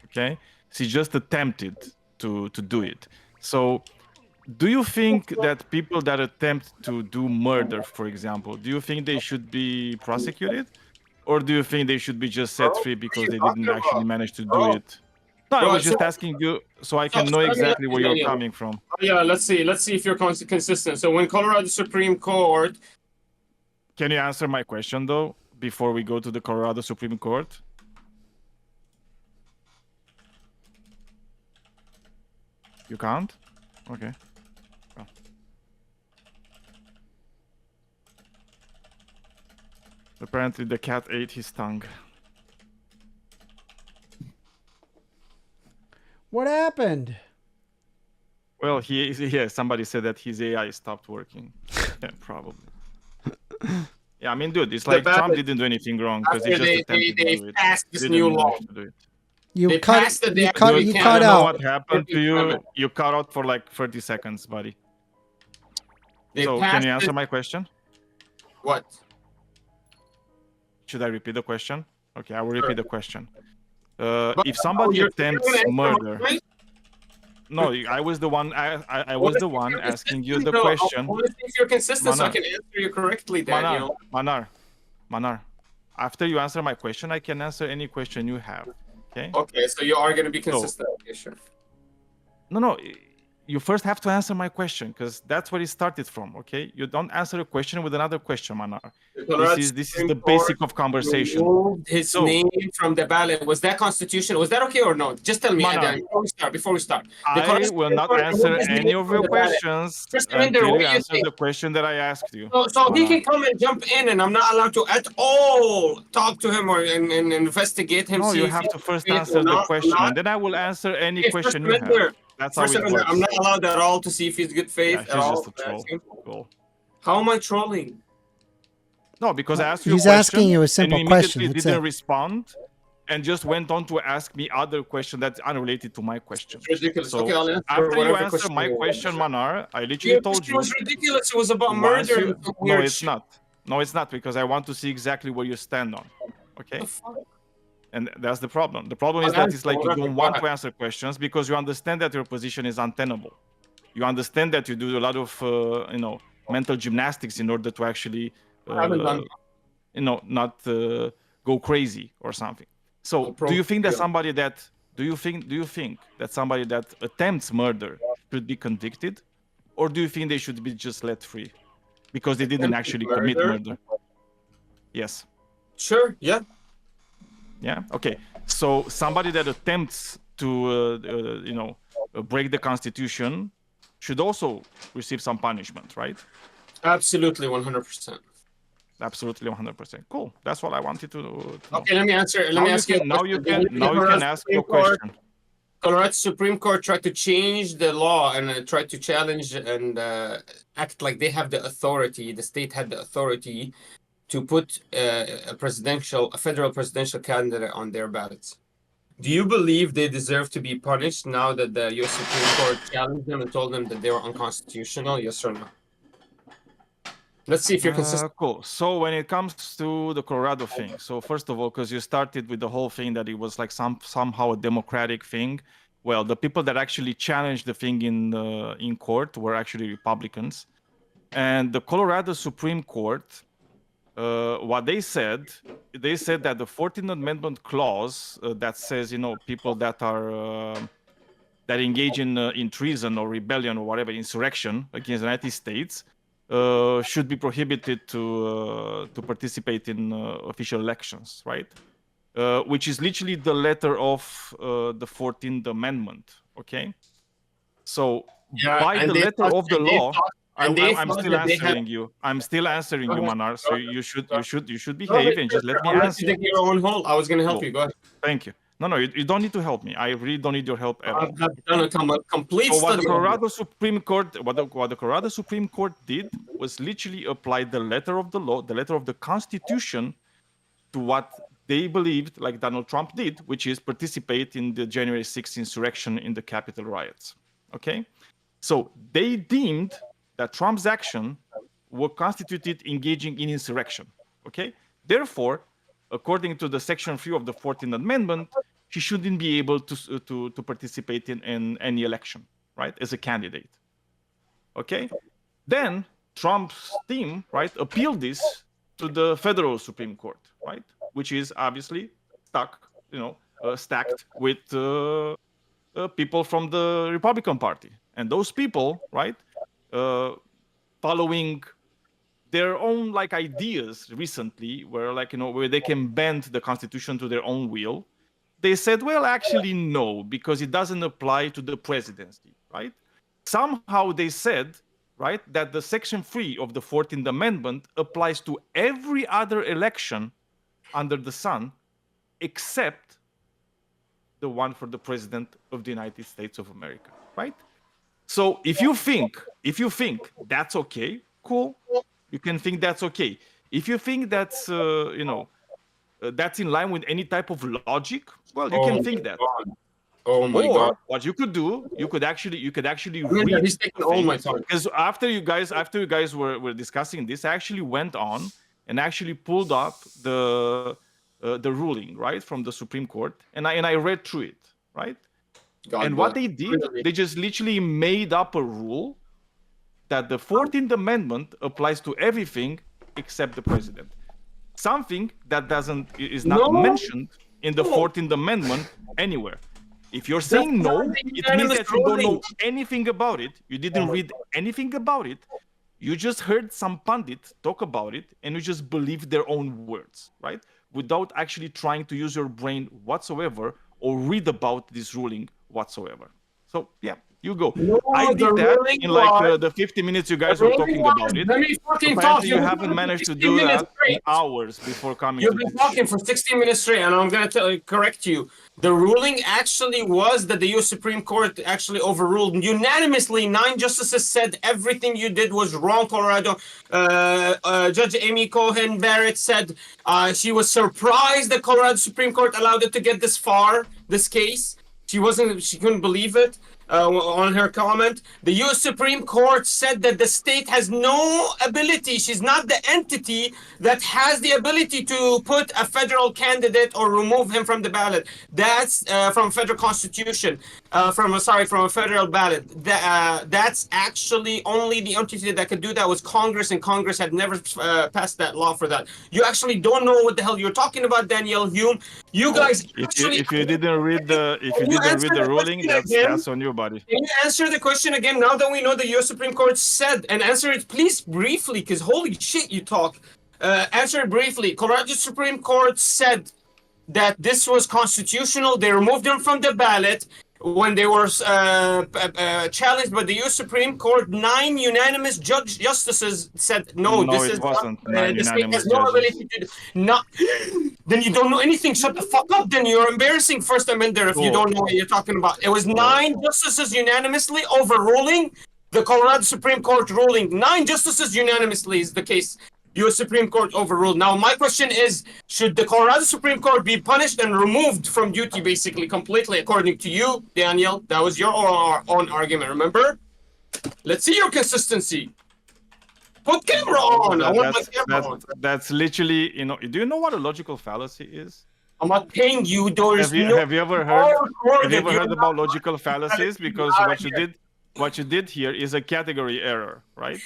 Speaker 3: Okay, so he just attempted to do it. So, do you think that people that attempt to do murder, for example, do you think they should be prosecuted, or do you think they should be just
Speaker 2: Bro,
Speaker 3: set
Speaker 2: what
Speaker 3: free
Speaker 2: are
Speaker 3: because
Speaker 2: you
Speaker 3: they
Speaker 2: talking
Speaker 3: didn't actually
Speaker 2: about?
Speaker 3: manage to do
Speaker 2: Bro,
Speaker 3: it? No, I
Speaker 2: bro,
Speaker 3: was just asking you so I
Speaker 2: so
Speaker 3: can know
Speaker 2: let me
Speaker 3: exactly where you're
Speaker 2: Daniel.
Speaker 3: coming from.
Speaker 2: Yeah, let's see. Let's see if you're consistent. So when Colorado Supreme Court,
Speaker 3: Can you answer my question though before we go to the Colorado Supreme Court? You can't? Okay. Well. Apparently the cat ate his tongue.
Speaker 1: What happened?
Speaker 3: Well, somebody said that his AI stopped working. Yeah, probably. Yeah, I mean, dude, it's like Trump didn't do anything wrong because he
Speaker 2: after
Speaker 3: just
Speaker 2: they
Speaker 3: attempted to do it.
Speaker 2: passed this
Speaker 3: Didn't
Speaker 2: new law,
Speaker 3: manage to do it.
Speaker 2: they passed it. They
Speaker 1: You
Speaker 2: have
Speaker 1: cut
Speaker 2: to
Speaker 3: Dude,
Speaker 1: you
Speaker 2: be
Speaker 3: I
Speaker 1: cut
Speaker 3: don't know
Speaker 1: out.
Speaker 3: what happened to you. You cut out for like 30 seconds, buddy.
Speaker 2: They
Speaker 3: So, can
Speaker 2: passed
Speaker 3: you answer
Speaker 2: it.
Speaker 3: my question?
Speaker 2: What?
Speaker 3: Should I repeat the question? Okay, I will repeat the question.
Speaker 2: But
Speaker 3: If somebody
Speaker 2: you're
Speaker 3: attempts
Speaker 2: gonna answer my
Speaker 3: murder,
Speaker 2: question?
Speaker 3: no, I was the one. I was the one asking you the
Speaker 2: No,
Speaker 3: question.
Speaker 2: I want to see if you're consistent so I
Speaker 3: Manar,
Speaker 2: can answer you correctly, Daniel.
Speaker 3: Manar. After you answer my question, I can answer any question you have. Okay.
Speaker 2: Okay, so you are going to be
Speaker 3: So,
Speaker 2: consistent. Okay, sure.
Speaker 3: no. You first have to answer my question because that's where it started from. Okay. You don't answer a question with another question, Manar. This is the basic of conversation.
Speaker 2: Removed his name from the ballot. Was that constitutional? Was that okay or no? Just tell me,
Speaker 3: Manar,
Speaker 2: before we start.
Speaker 3: I will not answer any of your questions until you answer the question that I asked you.
Speaker 2: So he can come and jump in, and I'm not allowed to at all talk to him or and investigate him.
Speaker 3: No,
Speaker 2: see
Speaker 3: you
Speaker 2: if
Speaker 3: have
Speaker 2: he's
Speaker 3: to first
Speaker 2: fit or
Speaker 3: answer the
Speaker 2: not.
Speaker 3: question, and then I will answer any
Speaker 2: Okay,
Speaker 3: question you have. That's how it works.
Speaker 2: I'm not allowed at all to see if he's good faith
Speaker 3: Yeah,
Speaker 2: at
Speaker 3: he's
Speaker 2: all.
Speaker 3: just a troll. Cool.
Speaker 2: How am I trolling?
Speaker 3: No, because I asked you a
Speaker 1: He's
Speaker 3: question,
Speaker 1: asking you a simple
Speaker 3: and you
Speaker 1: question.
Speaker 3: immediately
Speaker 1: That's
Speaker 3: didn't
Speaker 1: it.
Speaker 3: respond, and just went on to ask me other question that's unrelated to my question.
Speaker 2: It's ridiculous.
Speaker 3: So
Speaker 2: Okay, I'll answer
Speaker 3: after you
Speaker 2: whatever
Speaker 3: answer my
Speaker 2: you want.
Speaker 3: question, Manar, I literally
Speaker 2: Your
Speaker 3: told
Speaker 2: question
Speaker 3: you.
Speaker 2: was ridiculous. It was about
Speaker 3: Once
Speaker 2: murder.
Speaker 3: you,
Speaker 2: and some
Speaker 3: no,
Speaker 2: weird
Speaker 3: it's
Speaker 2: shit.
Speaker 3: not. No, it's not because I want to see exactly where you stand on. Okay.
Speaker 2: What the fuck?
Speaker 3: And that's the problem. The problem is that it's like you don't want to answer questions because you understand that your position is untenable. You understand that you do a lot of, mental gymnastics in order to actually,
Speaker 2: I haven't done.
Speaker 3: not go crazy or something. So, do you think that somebody that attempts murder should be convicted, or do you think they should be just let free because they didn't actually commit murder? Yes.
Speaker 2: Sure. Yeah.
Speaker 3: Yeah. Okay. So somebody that attempts to, break the Constitution should also receive some punishment, right?
Speaker 2: Absolutely, 100%.
Speaker 3: Absolutely, 100%. Cool. That's what I wanted to know.
Speaker 2: Okay, let me answer. Let me ask you.
Speaker 3: Now you can ask your question.
Speaker 2: Colorado Supreme Court tried to change the law and tried to challenge and act like they have the authority. The state had the authority to put a federal presidential candidate on their ballots. Do you believe they deserve to be punished now that the U.S. Supreme Court challenged them and told them that they were unconstitutional? Yes or no? Let's see if you're consistent.
Speaker 3: Cool. So when it comes to the Colorado thing, so first of all, because you started with the whole thing that it was like somehow a democratic thing. Well, the people that actually challenged the thing in court were actually Republicans, and the Colorado Supreme Court. What they said that the 14th Amendment clause that says, people that are that engage in treason or rebellion or whatever, insurrection against the United States, should be prohibited to participate in official elections, right? Which is literally the letter of the 14th Amendment. Okay, so by the letter of the law. I'm still answering you. I'm still answering you, Manar. So you should behave and just let me answer.
Speaker 2: Dig your own hole. I was going to help you. Go ahead.
Speaker 3: Thank you. No, you don't need to help me. I really don't need your help at all.
Speaker 2: I've done a complete
Speaker 3: So what
Speaker 2: study.
Speaker 3: the Colorado Supreme Court, what the Colorado Supreme Court did was literally apply the letter of the law, the letter of the Constitution, to what they believed, like Donald Trump did, which is participate in the January 6th insurrection in the Capitol riots. Okay, so they deemed that Trump's action were constituted engaging in insurrection. Okay, therefore, according to the Section 3 of the 14th Amendment, he shouldn't be able to participate in any election, right, as a candidate. Okay, then Trump's team, right, appealed this to the federal Supreme Court, right, which is obviously stacked with people from the Republican Party, and those people, right, following their own like ideas recently, where where they can bend the Constitution to their own will, they said, well, actually no, because it doesn't apply to the presidency, right? Somehow they said, right, that the Section 3 of the 14th Amendment applies to every other election under the sun, except the one for the President of the United States of America, right? So if you think that's okay, cool. You can think that's okay. If you think that's that's in line with any type of logic, well, you can think that.
Speaker 2: Oh my God!
Speaker 3: What you could do, you could actually
Speaker 2: read. He's taking all my time.
Speaker 3: Because after you guys were discussing this, I actually went on and actually pulled up the ruling, right, from the Supreme Court, and I read through it, right. And what they did, they just literally made up a rule that the 14th Amendment applies to everything except the president. Something that is not mentioned in the 14th Amendment anywhere. If you're saying no, it means that you don't know anything about it. You didn't read anything about it. You just heard some pundit talk about it, and you just believe their own words, right? Without actually trying to use your brain whatsoever or read about this ruling whatsoever. So, yeah. You go.
Speaker 2: No,
Speaker 3: I did that in like the 50 minutes you guys were talking about it.
Speaker 2: Let me fucking
Speaker 3: Apparently you haven't managed to do that in hours before coming.
Speaker 2: You've been talking for 16 minutes straight, and I'm going to correct you. The ruling actually was that the U.S. Supreme Court actually overruled unanimously. 9 justices said everything you did was wrong, Colorado. Judge Amy Cohen Barrett said she was surprised that Colorado Supreme Court allowed it to get this far, this case. She couldn't believe it. On her comment, the U.S. Supreme Court said that the state has no ability. She's not the entity that has the ability to put a federal candidate or remove him from the ballot. That's from federal constitution, from a federal ballot. That's actually only the entity that could do that was Congress, and Congress had never passed that law for that. You actually don't know what the hell you're talking about, Danielle Hume. You guys
Speaker 3: if you didn't read the ruling, that's on you, buddy.
Speaker 2: Can you answer the question again now that we know the U.S. Supreme Court said, and answer it please briefly, because holy shit you talk. Answer it briefly. Colorado Supreme Court said that this was constitutional. They removed them from the ballot when they were challenged by the U.S. Supreme Court. 9 unanimous justices said no. This wasn't. The state has no ability to not. Then you don't know anything. Shut the fuck up. Then you're embarrassing First Amendment if you don't know what you're talking about. It was 9 justices unanimously overruling the Colorado Supreme Court ruling. 9 justices unanimously is the case. U.S. Supreme Court overruled. Now, my question is, should the Colorado Supreme Court be punished and removed from duty, basically, completely, according to you, Daniel? That was your own argument, remember? Let's see your consistency. Put camera on. I want my camera on.
Speaker 3: That's literally, do you know what a logical fallacy is?
Speaker 2: I'm not paying you.
Speaker 3: Have you ever heard about logical fallacies? Because what you did here is a category error, right?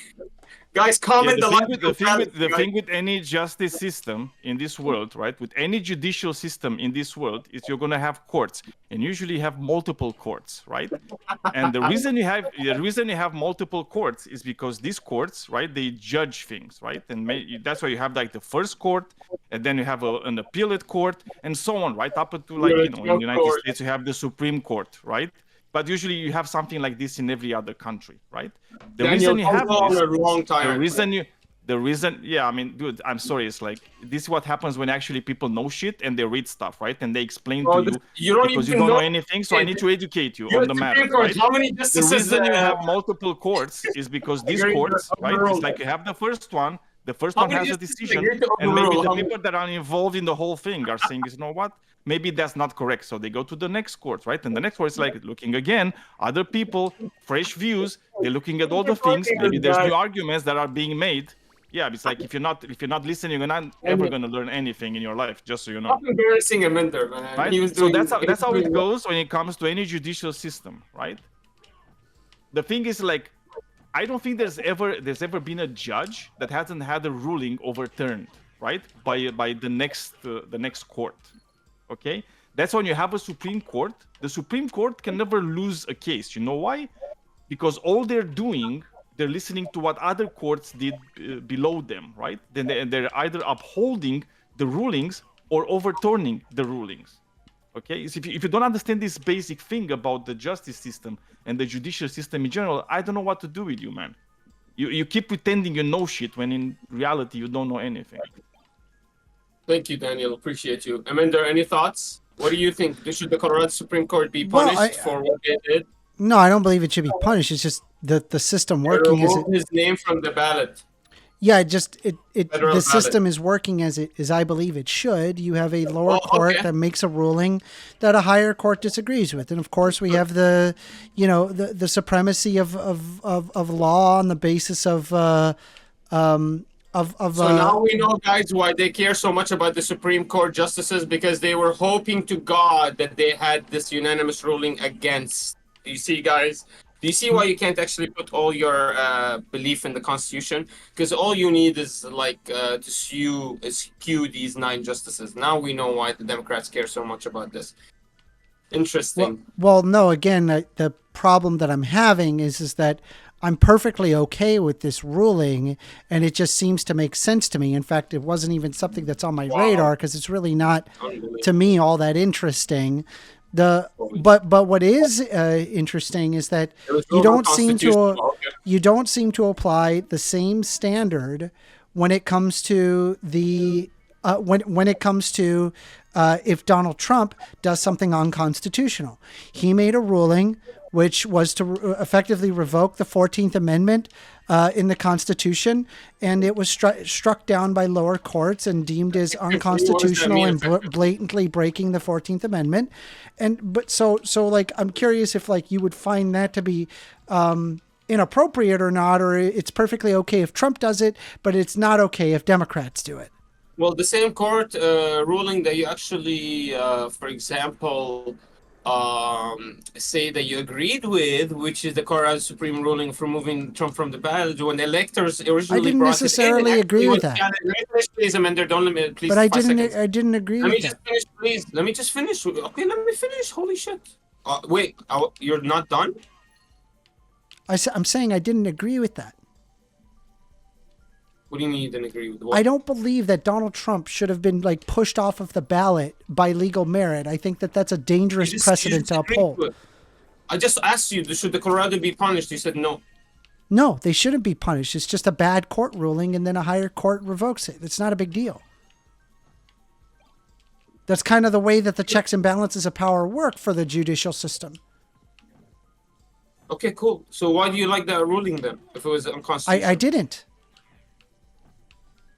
Speaker 2: Guys, comment
Speaker 3: the thing with any justice system in this world, right? With any judicial system in this world, is you're going to have courts, and usually you have multiple courts, right? And the reason you have multiple courts is because these courts, right, they judge things, right? And that's why you have like the first court, and then you have an appellate court, and so on, right? Up to like in the United States you have the Supreme Court, right? But usually you have something like this in every other country, right? The
Speaker 2: Daniel,
Speaker 3: reason you
Speaker 2: don't
Speaker 3: have
Speaker 2: go on
Speaker 3: this,
Speaker 2: a wrong tyrant.
Speaker 3: yeah, I mean, dude, I'm sorry. It's like, this is what happens when actually people know shit and they read stuff, right? And they explain to you
Speaker 2: You don't
Speaker 3: because you
Speaker 2: even
Speaker 3: don't know
Speaker 2: know.
Speaker 3: anything. So I need to educate you
Speaker 2: You're
Speaker 3: on the matter,
Speaker 2: Supreme Court.
Speaker 3: right?
Speaker 2: How many
Speaker 3: The
Speaker 2: justices?
Speaker 3: reason you have multiple courts is because these
Speaker 2: Agreed to
Speaker 3: courts, right?
Speaker 2: overrule
Speaker 3: It's like
Speaker 2: that.
Speaker 3: you have the first one
Speaker 2: How
Speaker 3: has
Speaker 2: many
Speaker 3: a
Speaker 2: justices
Speaker 3: decision,
Speaker 2: agreed to
Speaker 3: and maybe
Speaker 2: overrule?
Speaker 3: the
Speaker 2: How many?
Speaker 3: people that are involved in the whole thing are saying, you know what? Maybe that's not correct. So they go to the next court, right? And the next court is like looking again, other people, fresh views. They're looking at all the things. Maybe there's new arguments that are being made. Yeah, it's like if you're not listening, you're not ever gonna learn anything in your life. Just so you know.
Speaker 2: Stop embarrassing Amender, man.
Speaker 3: Right?
Speaker 2: He was
Speaker 3: So
Speaker 2: doing,
Speaker 3: that's how it goes when it comes to any judicial system, right? The thing is, like, I don't think there's ever been a judge that hasn't had a ruling overturned, right, by the next court. Okay, that's when you have a Supreme Court. The Supreme Court can never lose a case. You know why? Because all they're doing, they're listening to what other courts did below them, right? Then they're either upholding the rulings or overturning the rulings. Okay, so if you don't understand this basic thing about the justice system and the judicial system in general, I don't know what to do with you, man. You keep pretending you know shit when in reality you don't know anything.
Speaker 2: Thank you, Daniel. Appreciate you. Amender, any thoughts? What do you think? Should the Colorado Supreme Court be punished for what they did?
Speaker 1: No, I don't believe it should be punished. It's just the system working
Speaker 2: They removed his name from the ballot.
Speaker 1: Yeah, the
Speaker 2: ballot.
Speaker 1: system is working as I believe it should. You have a lower court that makes a ruling that a higher court disagrees with, and of course we have the supremacy of law on the basis of.
Speaker 2: So now we know, guys, why they care so much about the Supreme Court justices, because they were hoping to God that they had this unanimous ruling against. Do you see, guys? Do you see why you can't actually put all your belief in the Constitution? Because all you need is to skew these 9 justices. Now we know why the Democrats care so much about this. Interesting.
Speaker 1: Well, no. Again, the problem that I'm having is that I'm perfectly okay with this ruling, and it just seems to make sense to me. In fact, it wasn't even something that's on my radar because it's really not, to me, all that interesting. But what is interesting is that you don't seem to apply the same standard when it comes to when it comes to if Donald Trump does something unconstitutional. He made a ruling which was to effectively revoke the 14th Amendment in the Constitution, and it was struck down by lower courts and deemed as unconstitutional and blatantly breaking the 14th Amendment. So I'm curious if you would find that to be inappropriate or not, or it's perfectly okay if Trump does it, but it's not okay if Democrats do it.
Speaker 2: Well, the same court ruling that you actually, for example, say that you agreed with, which is the Colorado Supreme ruling of removing Trump from the ballot, when electors originally
Speaker 1: I didn't necessarily agree with that.
Speaker 2: Let me finish, please, Amender. Don't let me, please.
Speaker 1: But I didn't agree with that.
Speaker 2: Let me just finish, please. Let me just finish. Okay, let me finish. Holy shit. Wait, you're not done?
Speaker 1: I'm saying I didn't agree with that.
Speaker 2: What do you mean you didn't agree with what?
Speaker 1: I don't believe that Donald Trump should have been pushed off of the ballot by legal merit. I think that that's a dangerous precedent to uphold.
Speaker 2: I just asked you, should the Colorado be punished? You said no.
Speaker 1: No, they shouldn't be punished. It's just a bad court ruling, and then a higher court revokes it. It's not a big deal. That's kind of the way that the checks and balances of power work for the judicial system.
Speaker 2: Okay, cool. So why do you like that ruling then, if it was unconstitutional?
Speaker 1: I didn't.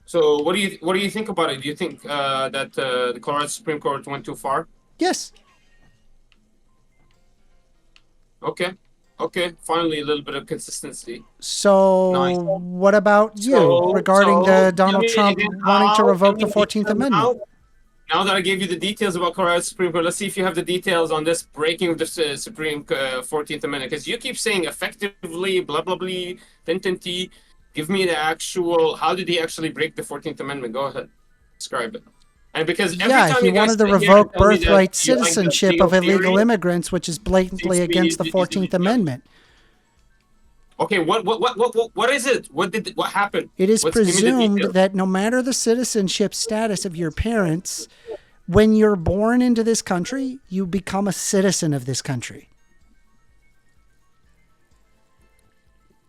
Speaker 2: So what do you think about it? Do you think that the Colorado Supreme Court went too far?
Speaker 1: Yes.
Speaker 2: Okay. Finally, a little bit of consistency.
Speaker 1: So
Speaker 2: nice.
Speaker 1: What about you regarding the Donald Trump wanting to revoke the 14th Amendment?
Speaker 2: Now that I gave you the details about Colorado Supreme Court, let's see if you have the details on this breaking of the Supreme 14th Amendment. Because you keep saying effectively, blah, blah, blah, tententi. Give me the actual, how did he actually break the 14th Amendment? Go ahead. Describe it. And because every time
Speaker 1: he wanted to revoke birthright citizenship of illegal immigrants, which is blatantly against the 14th Amendment.
Speaker 2: Okay, what is it? What happened?
Speaker 1: It is presumed that no matter the citizenship status of your parents, when you're born into this country, you become a citizen of this country.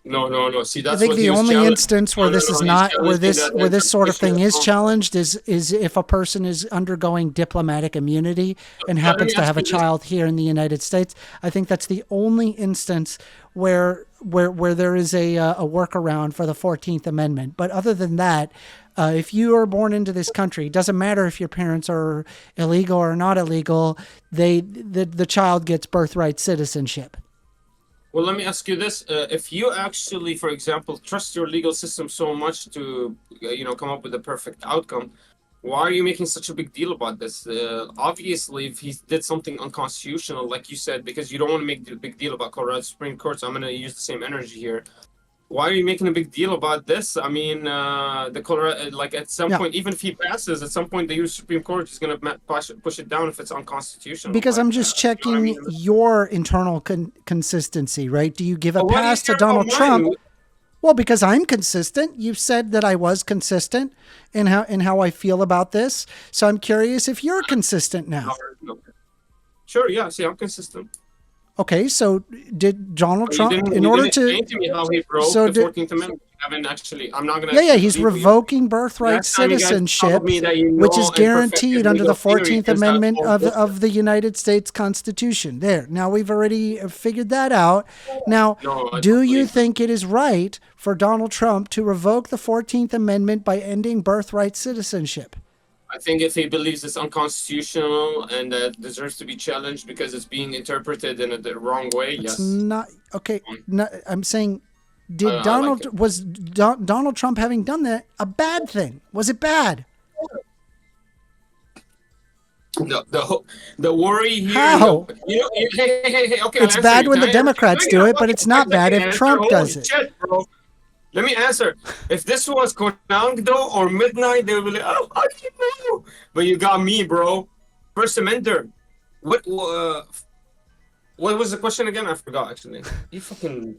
Speaker 2: No. See,
Speaker 1: I
Speaker 2: that's
Speaker 1: think
Speaker 2: what
Speaker 1: the
Speaker 2: he was
Speaker 1: only
Speaker 2: challenging.
Speaker 1: instance where
Speaker 2: No,
Speaker 1: this is
Speaker 2: he's
Speaker 1: not where
Speaker 2: challenging that
Speaker 1: this sort of thing is
Speaker 2: interpretation.
Speaker 1: challenged is if a person is undergoing diplomatic immunity and
Speaker 2: Let
Speaker 1: happens
Speaker 2: me
Speaker 1: to
Speaker 2: ask
Speaker 1: have a
Speaker 2: you this.
Speaker 1: child here in the United States. I think that's the only instance where there is a workaround for the 14th Amendment. But other than that, if you are born into this country, it doesn't matter if your parents are illegal or not illegal. The child gets birthright citizenship.
Speaker 2: Well, let me ask you this: if you actually, for example, trust your legal system so much to, come up with a perfect outcome, why are you making such a big deal about this? Obviously, if he did something unconstitutional, like you said, because you don't want to make a big deal about Colorado Supreme Court, so I'm going to use the same energy here. Why are you making a big deal about this? I mean, the Colorado, like at some
Speaker 1: Yeah.
Speaker 2: point, even if he passes, at some point the U.S. Supreme Court is going to push it down if it's unconstitutional.
Speaker 1: Because I'm
Speaker 2: Like,
Speaker 1: just
Speaker 2: you know what I
Speaker 1: checking
Speaker 2: mean?
Speaker 1: your internal consistency, right? Do you give a
Speaker 2: But why do you
Speaker 1: pass to
Speaker 2: care about
Speaker 1: Donald Trump?
Speaker 2: mine?
Speaker 1: Well, because I'm consistent. You've said that I was consistent in how I feel about this. So I'm curious if you're consistent now.
Speaker 2: No. Sure, yeah. See, I'm consistent.
Speaker 1: Okay, so did Donald
Speaker 2: You
Speaker 1: Trump,
Speaker 2: didn't,
Speaker 1: in
Speaker 2: you
Speaker 1: order
Speaker 2: didn't
Speaker 1: to,
Speaker 2: explain to me how he broke
Speaker 1: so
Speaker 2: the
Speaker 1: did,
Speaker 2: 14th Amendment. I haven't actually. I'm not gonna.
Speaker 1: yeah,
Speaker 2: actually
Speaker 1: he's
Speaker 2: believe you.
Speaker 1: revoking birthright
Speaker 2: Last time you guys
Speaker 1: citizenship,
Speaker 2: told me that you
Speaker 1: which
Speaker 2: know
Speaker 1: is
Speaker 2: and perfected
Speaker 1: guaranteed under the
Speaker 2: legal theory
Speaker 1: 14th
Speaker 2: against that
Speaker 1: Amendment
Speaker 2: whole
Speaker 1: of the United States Constitution. There, now we've already figured that out. Now,
Speaker 2: No, I
Speaker 1: do
Speaker 2: don't
Speaker 1: you
Speaker 2: believe that.
Speaker 1: think it is right for Donald Trump to revoke the 14th Amendment by ending birthright citizenship?
Speaker 2: I think if he believes it's unconstitutional and that deserves to be challenged because it's being interpreted in the wrong way,
Speaker 1: It's
Speaker 2: yes.
Speaker 1: not okay. I'm saying, did
Speaker 2: I like
Speaker 1: Donald was Donald Trump having done that a bad thing? Was it bad?
Speaker 2: The worry here.
Speaker 1: How?
Speaker 2: Hey, okay.
Speaker 1: It's
Speaker 2: I'll answer
Speaker 1: bad
Speaker 2: you.
Speaker 1: when
Speaker 2: Can
Speaker 1: the
Speaker 2: I answer?
Speaker 1: Democrats
Speaker 2: Can I
Speaker 1: do
Speaker 2: get a
Speaker 1: it, but
Speaker 2: fucking
Speaker 1: it's not
Speaker 2: 5
Speaker 1: bad
Speaker 2: second
Speaker 1: if
Speaker 2: answer?
Speaker 1: Trump
Speaker 2: Holy
Speaker 1: does it.
Speaker 2: shit, bro. Let me answer. If this was Konangdo or Midnight, they would be like, oh, how do you know? But you got me, bro. First Amender. What was the question again? I forgot, actually. You fucking...
Speaker 3: Do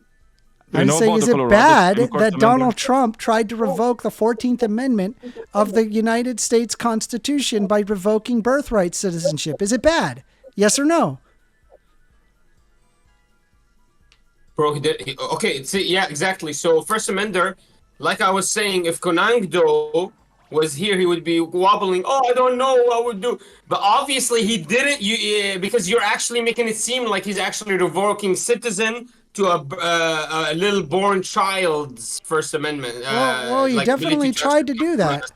Speaker 3: you
Speaker 1: I'm
Speaker 3: know
Speaker 1: saying,
Speaker 3: about
Speaker 1: is
Speaker 3: the
Speaker 1: it
Speaker 3: Colorado
Speaker 1: bad
Speaker 3: Supreme Court
Speaker 1: that
Speaker 3: amendment?
Speaker 1: Donald Trump tried to revoke the 14th Amendment of the United States Constitution by revoking birthright citizenship? Is it bad? Yes or no?
Speaker 2: Bro, okay, see, yeah, exactly. So, First Amender, like I was saying, if Konangdo was here, he would be wobbling. Oh, I don't know what I would do. But obviously, he didn't. Because you're actually making it seem like he's actually revoking citizen to a little born child's First Amendment.
Speaker 1: Well, you
Speaker 2: Like ability
Speaker 1: definitely
Speaker 2: to
Speaker 1: tried to
Speaker 2: actually
Speaker 1: do that.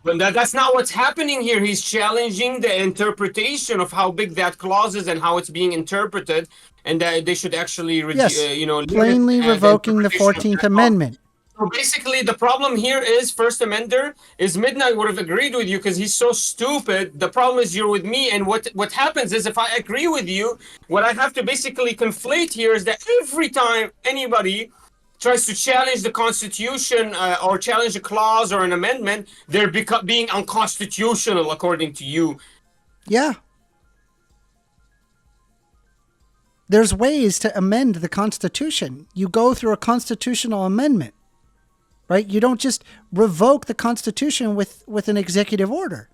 Speaker 2: But that's not what's happening here. He's challenging the interpretation of how big that clause is and how it's being interpreted, and that they should actually,
Speaker 1: Yes,
Speaker 2: limit
Speaker 1: plainly revoking the
Speaker 2: interpretation of
Speaker 1: 14th
Speaker 2: that clause.
Speaker 1: Amendment.
Speaker 2: So basically, the problem here is First Amender is Midnight would have agreed with you because he's so stupid. The problem is you're with me, and what happens is if I agree with you, what I have to basically conflate here is that every time anybody tries to challenge the Constitution or challenge a clause or an amendment, they're being unconstitutional according to you.
Speaker 1: Yeah. There's ways to amend the Constitution. You go through a constitutional amendment, right? You don't just revoke the Constitution with an executive order.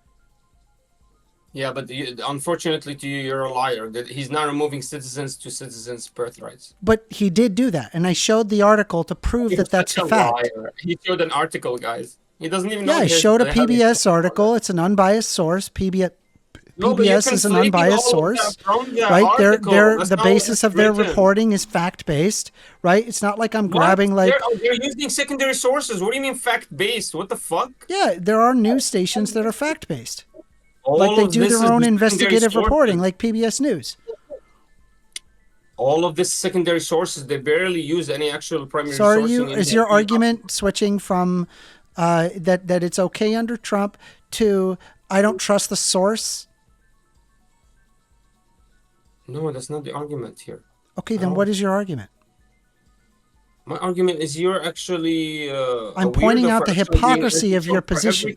Speaker 2: Yeah, but unfortunately to you, you're a liar. He's not removing citizens to citizens' birthrights.
Speaker 1: But he did do that, and I showed the article to prove that that's a fact.
Speaker 2: Liar. He showed an article, guys. He doesn't even know.
Speaker 1: Yeah, I showed a PBS article. It's an unbiased source. PBS is an unbiased source, right? The basis of their reporting is fact-based, right? It's not like I'm grabbing like...
Speaker 2: They're using secondary sources. What do you mean fact-based? What the fuck?
Speaker 1: Yeah, there are news stations that are fact-based. Like they do their own investigative reporting, like PBS News.
Speaker 2: All of this secondary sources, they barely use any actual primary
Speaker 1: so
Speaker 2: sourcing.
Speaker 1: Is your argument switching from that it's okay under Trump to I don't trust the source?
Speaker 2: No, that's not the argument here.
Speaker 1: Okay, then what is your argument?
Speaker 2: My argument is you're actually...
Speaker 1: I'm pointing out the hypocrisy of your position.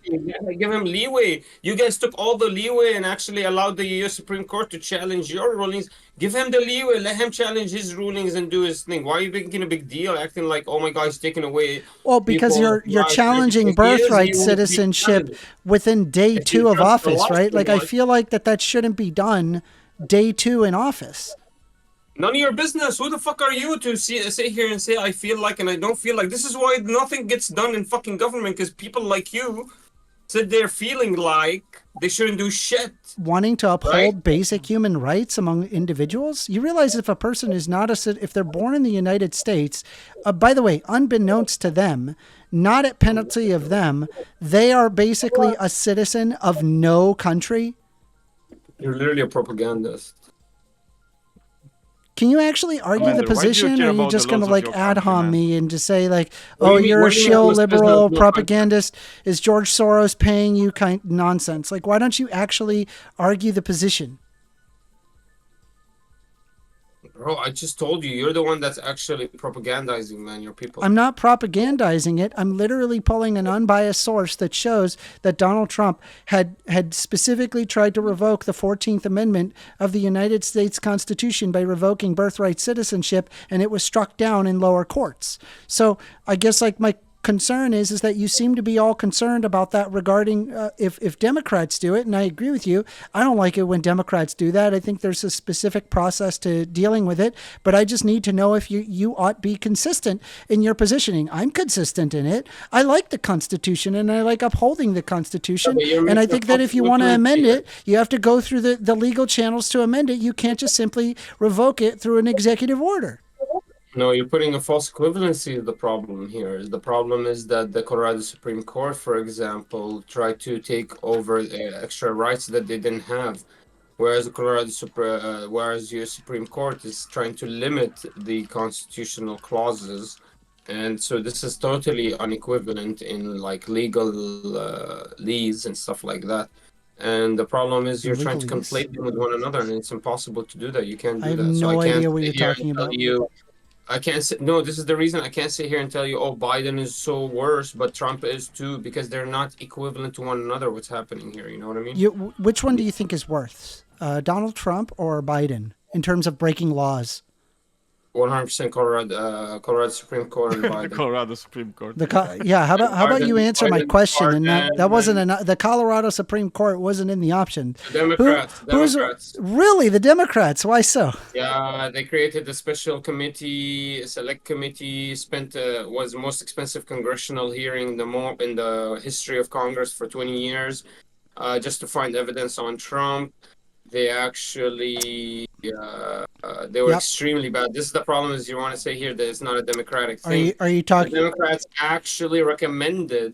Speaker 2: Give him leeway. You guys took all the leeway and actually allowed the U.S. Supreme Court to challenge your rulings. Give him the leeway. Let him challenge his rulings and do his thing. Why are you making a big deal, acting like, oh my God, he's taking away...
Speaker 1: Well, because you're challenging birthright citizenship within day 2 of office, right? Like, I feel like that shouldn't be done day 2 in office.
Speaker 2: None of your business. Who the fuck are you to sit here and say I feel like and I don't feel like? This is why nothing gets done in fucking government, because people like you sit there feeling like they shouldn't do shit.
Speaker 1: Wanting to uphold
Speaker 2: Right?
Speaker 1: basic human rights among individuals. You realize if a person is not if they're born in the United States, by the way, unbeknownst to them, not at penalty of them, they are basically a citizen of no country.
Speaker 2: You're literally a propagandist.
Speaker 1: Can you actually argue
Speaker 3: Amanda,
Speaker 1: the
Speaker 3: why do you
Speaker 1: position,
Speaker 3: care
Speaker 1: or are you
Speaker 3: about the
Speaker 1: just going to
Speaker 3: laws of
Speaker 1: like
Speaker 3: your
Speaker 1: ad
Speaker 3: country,
Speaker 1: hom
Speaker 3: man?
Speaker 1: me and just say like,
Speaker 2: What do
Speaker 1: oh,
Speaker 2: you mean-
Speaker 1: you're
Speaker 2: what
Speaker 1: a
Speaker 2: do you mean
Speaker 1: shill
Speaker 2: what's business
Speaker 1: liberal
Speaker 2: of your
Speaker 1: propagandist? Is George Soros paying you kind nonsense? Like, why don't you actually argue the position?
Speaker 2: Bro, I just told you, you're the one that's actually propagandizing, man, your people.
Speaker 1: I'm not propagandizing it. I'm literally pulling an unbiased source that shows that Donald Trump had specifically tried to revoke the 14th Amendment of the United States Constitution by revoking birthright citizenship, and it was struck down in lower courts. So I guess like my concern is that you seem to be all concerned about that regarding if Democrats do it, and I agree with you. I don't like it when Democrats do that. I think there's a specific process to dealing with it, but I just need to know if you ought be consistent in your positioning. I'm consistent in it. I like the Constitution, and I like upholding the Constitution,
Speaker 2: but you're
Speaker 1: and I
Speaker 2: making
Speaker 1: think
Speaker 2: a
Speaker 1: that if you want to
Speaker 2: false
Speaker 1: amend
Speaker 2: here.
Speaker 1: it, you have to go through the legal channels to amend it. You can't just simply revoke it through an executive order.
Speaker 2: No, you're putting a false equivalency. The problem here is the problem is that the Colorado Supreme Court, for example, tried to take over extra rights that they didn't have, whereas whereas your Supreme Court is trying to limit the constitutional clauses, and so this is totally unequivalent in like legal lease and stuff like that. And the problem is you're trying to
Speaker 1: Legalese.
Speaker 2: conflate them with one another, and it's impossible to do that. You can't do
Speaker 1: I have
Speaker 2: that. So
Speaker 1: no
Speaker 2: I can't
Speaker 1: idea what
Speaker 2: sit
Speaker 1: you're
Speaker 2: here
Speaker 1: talking
Speaker 2: and tell
Speaker 1: about.
Speaker 2: you. I can't say no. This is the reason I can't sit here and tell you, oh, Biden is so worse, but Trump is too, because they're not equivalent to one another. What's happening here? You know what I mean?
Speaker 1: Which one do you think is worse, Donald Trump or Biden, in terms of breaking laws?
Speaker 2: 100% Colorado Supreme Court and
Speaker 3: The
Speaker 2: Biden.
Speaker 3: Colorado Supreme Court.
Speaker 1: Yeah, how about you answer my
Speaker 2: Biden,
Speaker 1: question? And that wasn't
Speaker 2: Biden,
Speaker 1: the Colorado Supreme Court wasn't in the option.
Speaker 2: Democrats. Democrats.
Speaker 1: Really the Democrats? Why so?
Speaker 2: Yeah, they created a special committee, a select committee. Was the most expensive congressional hearing in the history of Congress for 20 years, just to find evidence on Trump. They actually they were
Speaker 1: Yep.
Speaker 2: extremely bad. This is the problem: is you want to say here that it's not a democratic thing.
Speaker 1: Are you
Speaker 2: The
Speaker 1: talking?
Speaker 2: Democrats actually recommended,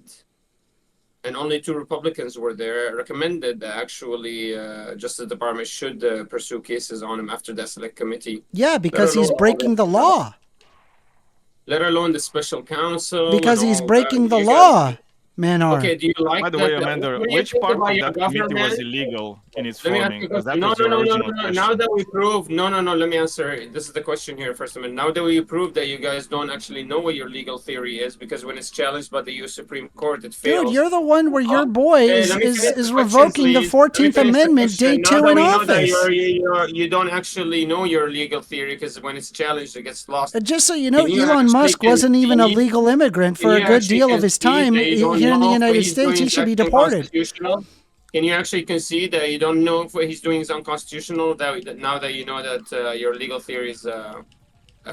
Speaker 2: and only 2 Republicans were there, recommended that actually Justice Department should pursue cases on him after that select committee.
Speaker 1: Yeah, because he's
Speaker 2: alone-
Speaker 1: breaking the law.
Speaker 2: Let alone the special counsel.
Speaker 1: Because
Speaker 2: and
Speaker 1: he's
Speaker 2: all
Speaker 1: breaking
Speaker 2: that.
Speaker 1: the
Speaker 2: You
Speaker 1: law, Manar.
Speaker 2: Okay, do you like
Speaker 3: By the
Speaker 2: that?
Speaker 3: way, Amanda,
Speaker 2: What do you
Speaker 3: which
Speaker 2: think
Speaker 3: part
Speaker 2: about
Speaker 3: of
Speaker 2: your
Speaker 3: that committee was
Speaker 2: government?
Speaker 3: illegal in its
Speaker 2: Let me ask
Speaker 3: forming?
Speaker 2: you a
Speaker 3: Because
Speaker 2: question.
Speaker 3: that was your original question.
Speaker 2: Now that we prove, no. Let me answer. This is the question here, first of all. Now that we prove that you guys don't actually know what your legal theory is, because when it's challenged by the U.S. Supreme Court, it fails.
Speaker 1: Dude, you're the one where your boy
Speaker 2: Hey,
Speaker 1: is
Speaker 2: let me finish the question,
Speaker 1: revoking the
Speaker 2: please. Let me
Speaker 1: 14th
Speaker 2: finish the
Speaker 1: Amendment day
Speaker 2: question.
Speaker 1: 2
Speaker 2: Now
Speaker 1: in
Speaker 2: that we know that
Speaker 1: office.
Speaker 2: you don't actually know your legal theory, because when it's challenged, it gets lost.
Speaker 1: Just so you know,
Speaker 2: Can you
Speaker 1: Elon
Speaker 2: actually
Speaker 1: Musk wasn't even a
Speaker 2: concede-
Speaker 1: legal immigrant for
Speaker 2: Can
Speaker 1: a
Speaker 2: you
Speaker 1: good
Speaker 2: actually
Speaker 1: deal of his
Speaker 2: concede
Speaker 1: time
Speaker 2: that you don't
Speaker 1: here in the
Speaker 2: know if what
Speaker 1: United
Speaker 2: he's
Speaker 1: States.
Speaker 2: doing
Speaker 1: He
Speaker 2: is
Speaker 1: should be
Speaker 2: actually
Speaker 1: deported.
Speaker 2: unconstitutional? Can you actually concede that you don't know if what he's doing is unconstitutional? That now that you know that your legal theories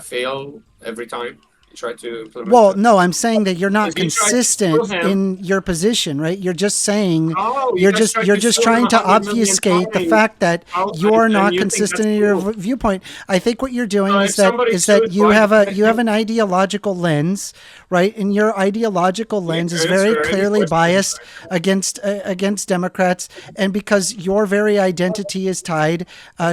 Speaker 2: fail every time you try to implement
Speaker 1: Well,
Speaker 2: them?
Speaker 1: no, I'm saying that you're not
Speaker 2: If you try to
Speaker 1: consistent
Speaker 2: sue him-
Speaker 1: in your position, right? You're just saying
Speaker 2: Oh, you
Speaker 1: you're
Speaker 2: guys tried
Speaker 1: you're
Speaker 2: to
Speaker 1: just
Speaker 2: sue
Speaker 1: trying
Speaker 2: him
Speaker 1: to
Speaker 2: 100 million
Speaker 1: obfuscate the
Speaker 2: times.
Speaker 1: fact that
Speaker 2: How-
Speaker 1: you're
Speaker 2: and
Speaker 1: not
Speaker 2: you think
Speaker 1: consistent
Speaker 2: that's
Speaker 1: in your
Speaker 2: cool?
Speaker 1: viewpoint. I think what you're doing
Speaker 2: So
Speaker 1: is
Speaker 2: if
Speaker 1: that
Speaker 2: somebody
Speaker 1: is that
Speaker 2: sued
Speaker 1: you have
Speaker 2: Biden-
Speaker 1: an ideological lens, right? And your ideological lens is very
Speaker 2: answer any
Speaker 1: clearly
Speaker 2: question.
Speaker 1: biased against Democrats, and because your very identity is tied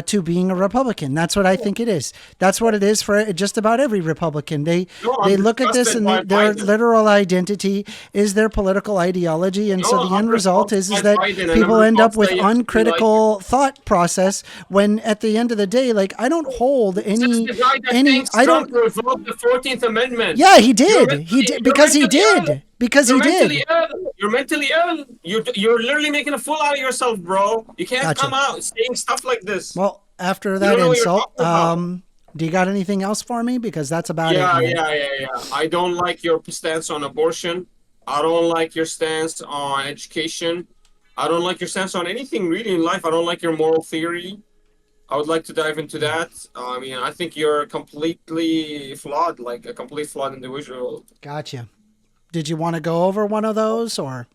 Speaker 1: to being a Republican. That's what I think it is. That's what it is for just about every Republican. They
Speaker 2: No, I'm
Speaker 1: look at this
Speaker 2: disgusted
Speaker 1: and
Speaker 2: by
Speaker 1: their
Speaker 2: Biden.
Speaker 1: literal identity is their political ideology, and so
Speaker 2: No,
Speaker 1: the end
Speaker 2: I'm
Speaker 1: result is
Speaker 2: repulsed
Speaker 1: that
Speaker 2: by Biden, and
Speaker 1: people
Speaker 2: I'm
Speaker 1: end up
Speaker 2: repulsed
Speaker 1: with
Speaker 2: that you actually
Speaker 1: uncritical thought process. When at the end of the day, like I don't hold
Speaker 2: This
Speaker 1: any
Speaker 2: is the guy that
Speaker 1: any
Speaker 2: thinks
Speaker 1: I don't.
Speaker 2: Trump revoked the 14th Amendment.
Speaker 1: Yeah, he
Speaker 2: You're
Speaker 1: did.
Speaker 2: mentally- you're
Speaker 1: Because he
Speaker 2: mentally ill.
Speaker 1: did. Because
Speaker 2: You're
Speaker 1: he
Speaker 2: mentally
Speaker 1: did.
Speaker 2: ill. You're mentally ill. You're literally making a fool out of yourself, bro. You can't
Speaker 1: Gotcha.
Speaker 2: come out saying stuff like this.
Speaker 1: Well, after
Speaker 2: don't
Speaker 1: that
Speaker 2: know what you're
Speaker 1: insult,
Speaker 2: talking about.
Speaker 1: do you got anything else for me? Because that's about
Speaker 2: Yeah,
Speaker 1: it. Man.
Speaker 2: yeah. I don't like your stance on abortion. I don't like your stance on education. I don't like your stance on anything really in life. I don't like your moral theory. I would like to dive into that. I mean, I think you're completely flawed, like a complete flawed individual.
Speaker 1: Gotcha. Did you want to go over one of those, or?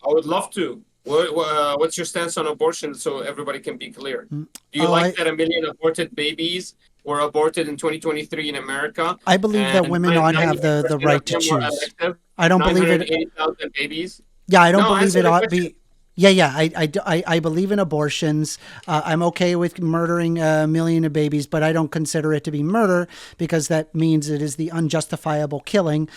Speaker 2: I would love to. What's your stance on abortion so everybody can be clear? Do you
Speaker 1: Oh,
Speaker 2: like that 1 million aborted babies were aborted in 2023 in America?
Speaker 1: I believe that
Speaker 2: And
Speaker 1: women ought to have
Speaker 2: 98%
Speaker 1: the right
Speaker 2: of
Speaker 1: to
Speaker 2: them were
Speaker 1: choose.
Speaker 2: elective?
Speaker 1: I don't believe it.
Speaker 2: 980,000 babies?
Speaker 1: Yeah, I don't
Speaker 2: No,
Speaker 1: believe
Speaker 2: answer
Speaker 1: it
Speaker 2: the
Speaker 1: ought
Speaker 2: question.
Speaker 1: be. Yeah. I believe in abortions. I'm okay with murdering 1 million of babies, but I don't consider it to be murder because that means it is the unjustifiable killing.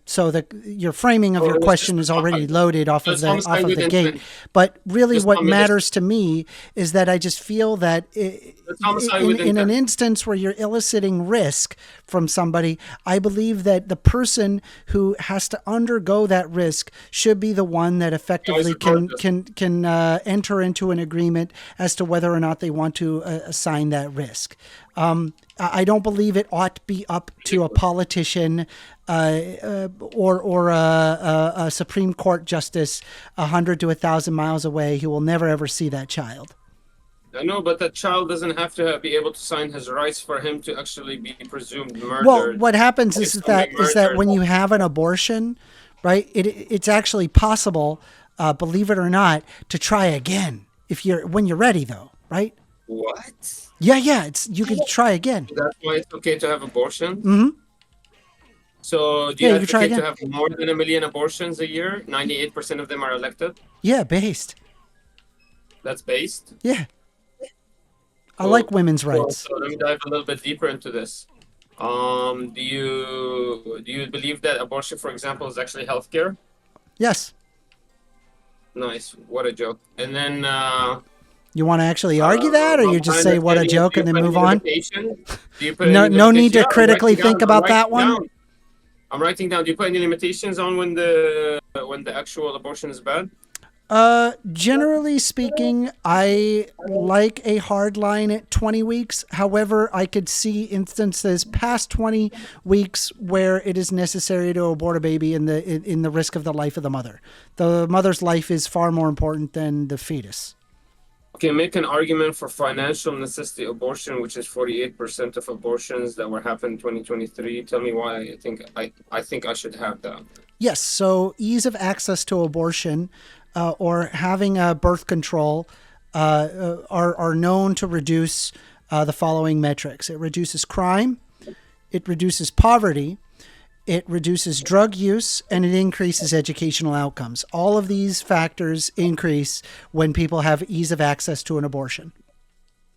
Speaker 1: So your framing of
Speaker 2: Oh,
Speaker 1: your
Speaker 2: it's
Speaker 1: question
Speaker 2: just
Speaker 1: is already loaded off of
Speaker 2: Just
Speaker 1: the
Speaker 2: homicide with
Speaker 1: gate.
Speaker 2: intent.
Speaker 1: But really,
Speaker 2: Just
Speaker 1: what
Speaker 2: homicide.
Speaker 1: matters to me is that I just feel that
Speaker 2: homicide with
Speaker 1: in an
Speaker 2: intent.
Speaker 1: instance where you're eliciting risk from somebody, I believe that the person who has to undergo that risk should be the one that effectively can enter into an agreement as to whether or not they want to assign that risk. I don't believe it ought to be up to a politician or a Supreme Court justice 100 to 1,000 miles away who will never ever see that child.
Speaker 2: I know, but that child doesn't have to be able to sign his rights for him to actually be presumed murdered.
Speaker 1: Well, what happens is
Speaker 2: If
Speaker 1: that
Speaker 2: somebody murdered-
Speaker 1: when you have an abortion, right? It's actually possible, believe it or not, to try again when you're ready, though, right?
Speaker 2: What?
Speaker 1: Yeah. You can try again.
Speaker 2: That's why it's okay to have abortion?
Speaker 1: Mm-hmm.
Speaker 2: So do you
Speaker 1: Yeah, you can try
Speaker 2: advocate to
Speaker 1: again.
Speaker 2: have more than 1 million abortions a year? 98% of them are elected?
Speaker 1: Yeah, based.
Speaker 2: That's based?
Speaker 1: Yeah. I
Speaker 2: Cool.
Speaker 1: like women's rights.
Speaker 2: So let me dive a little bit deeper into this. Do you believe that abortion, for example, is actually healthcare?
Speaker 1: Yes.
Speaker 2: Nice. What a joke. And then
Speaker 1: You want to actually argue that, or you just say what a joke and then move on?
Speaker 2: Do you put
Speaker 1: No,
Speaker 2: any
Speaker 1: no need to
Speaker 2: limitations? Yeah, I'm
Speaker 1: critically
Speaker 2: writing
Speaker 1: think
Speaker 2: down-
Speaker 1: about
Speaker 2: I'm
Speaker 1: that
Speaker 2: writing
Speaker 1: one.
Speaker 2: down. I'm writing down. Do you put any limitations on when the actual abortion is bad?
Speaker 1: Generally speaking, I like a hard line at 20 weeks. However, I could see instances past 20 weeks where it is necessary to abort a baby in the risk of the life of the mother. The mother's life is far more important than the fetus.
Speaker 2: Okay, make an argument for financial necessity abortion, which is 48% of abortions that were happened in 2023. Tell me why I think I should have that.
Speaker 1: Yes, so ease of access to abortion or having birth control are known to reduce the following metrics. It reduces crime, it reduces poverty, it reduces drug use, and it increases educational outcomes. All of these factors increase when people have ease of access to an abortion.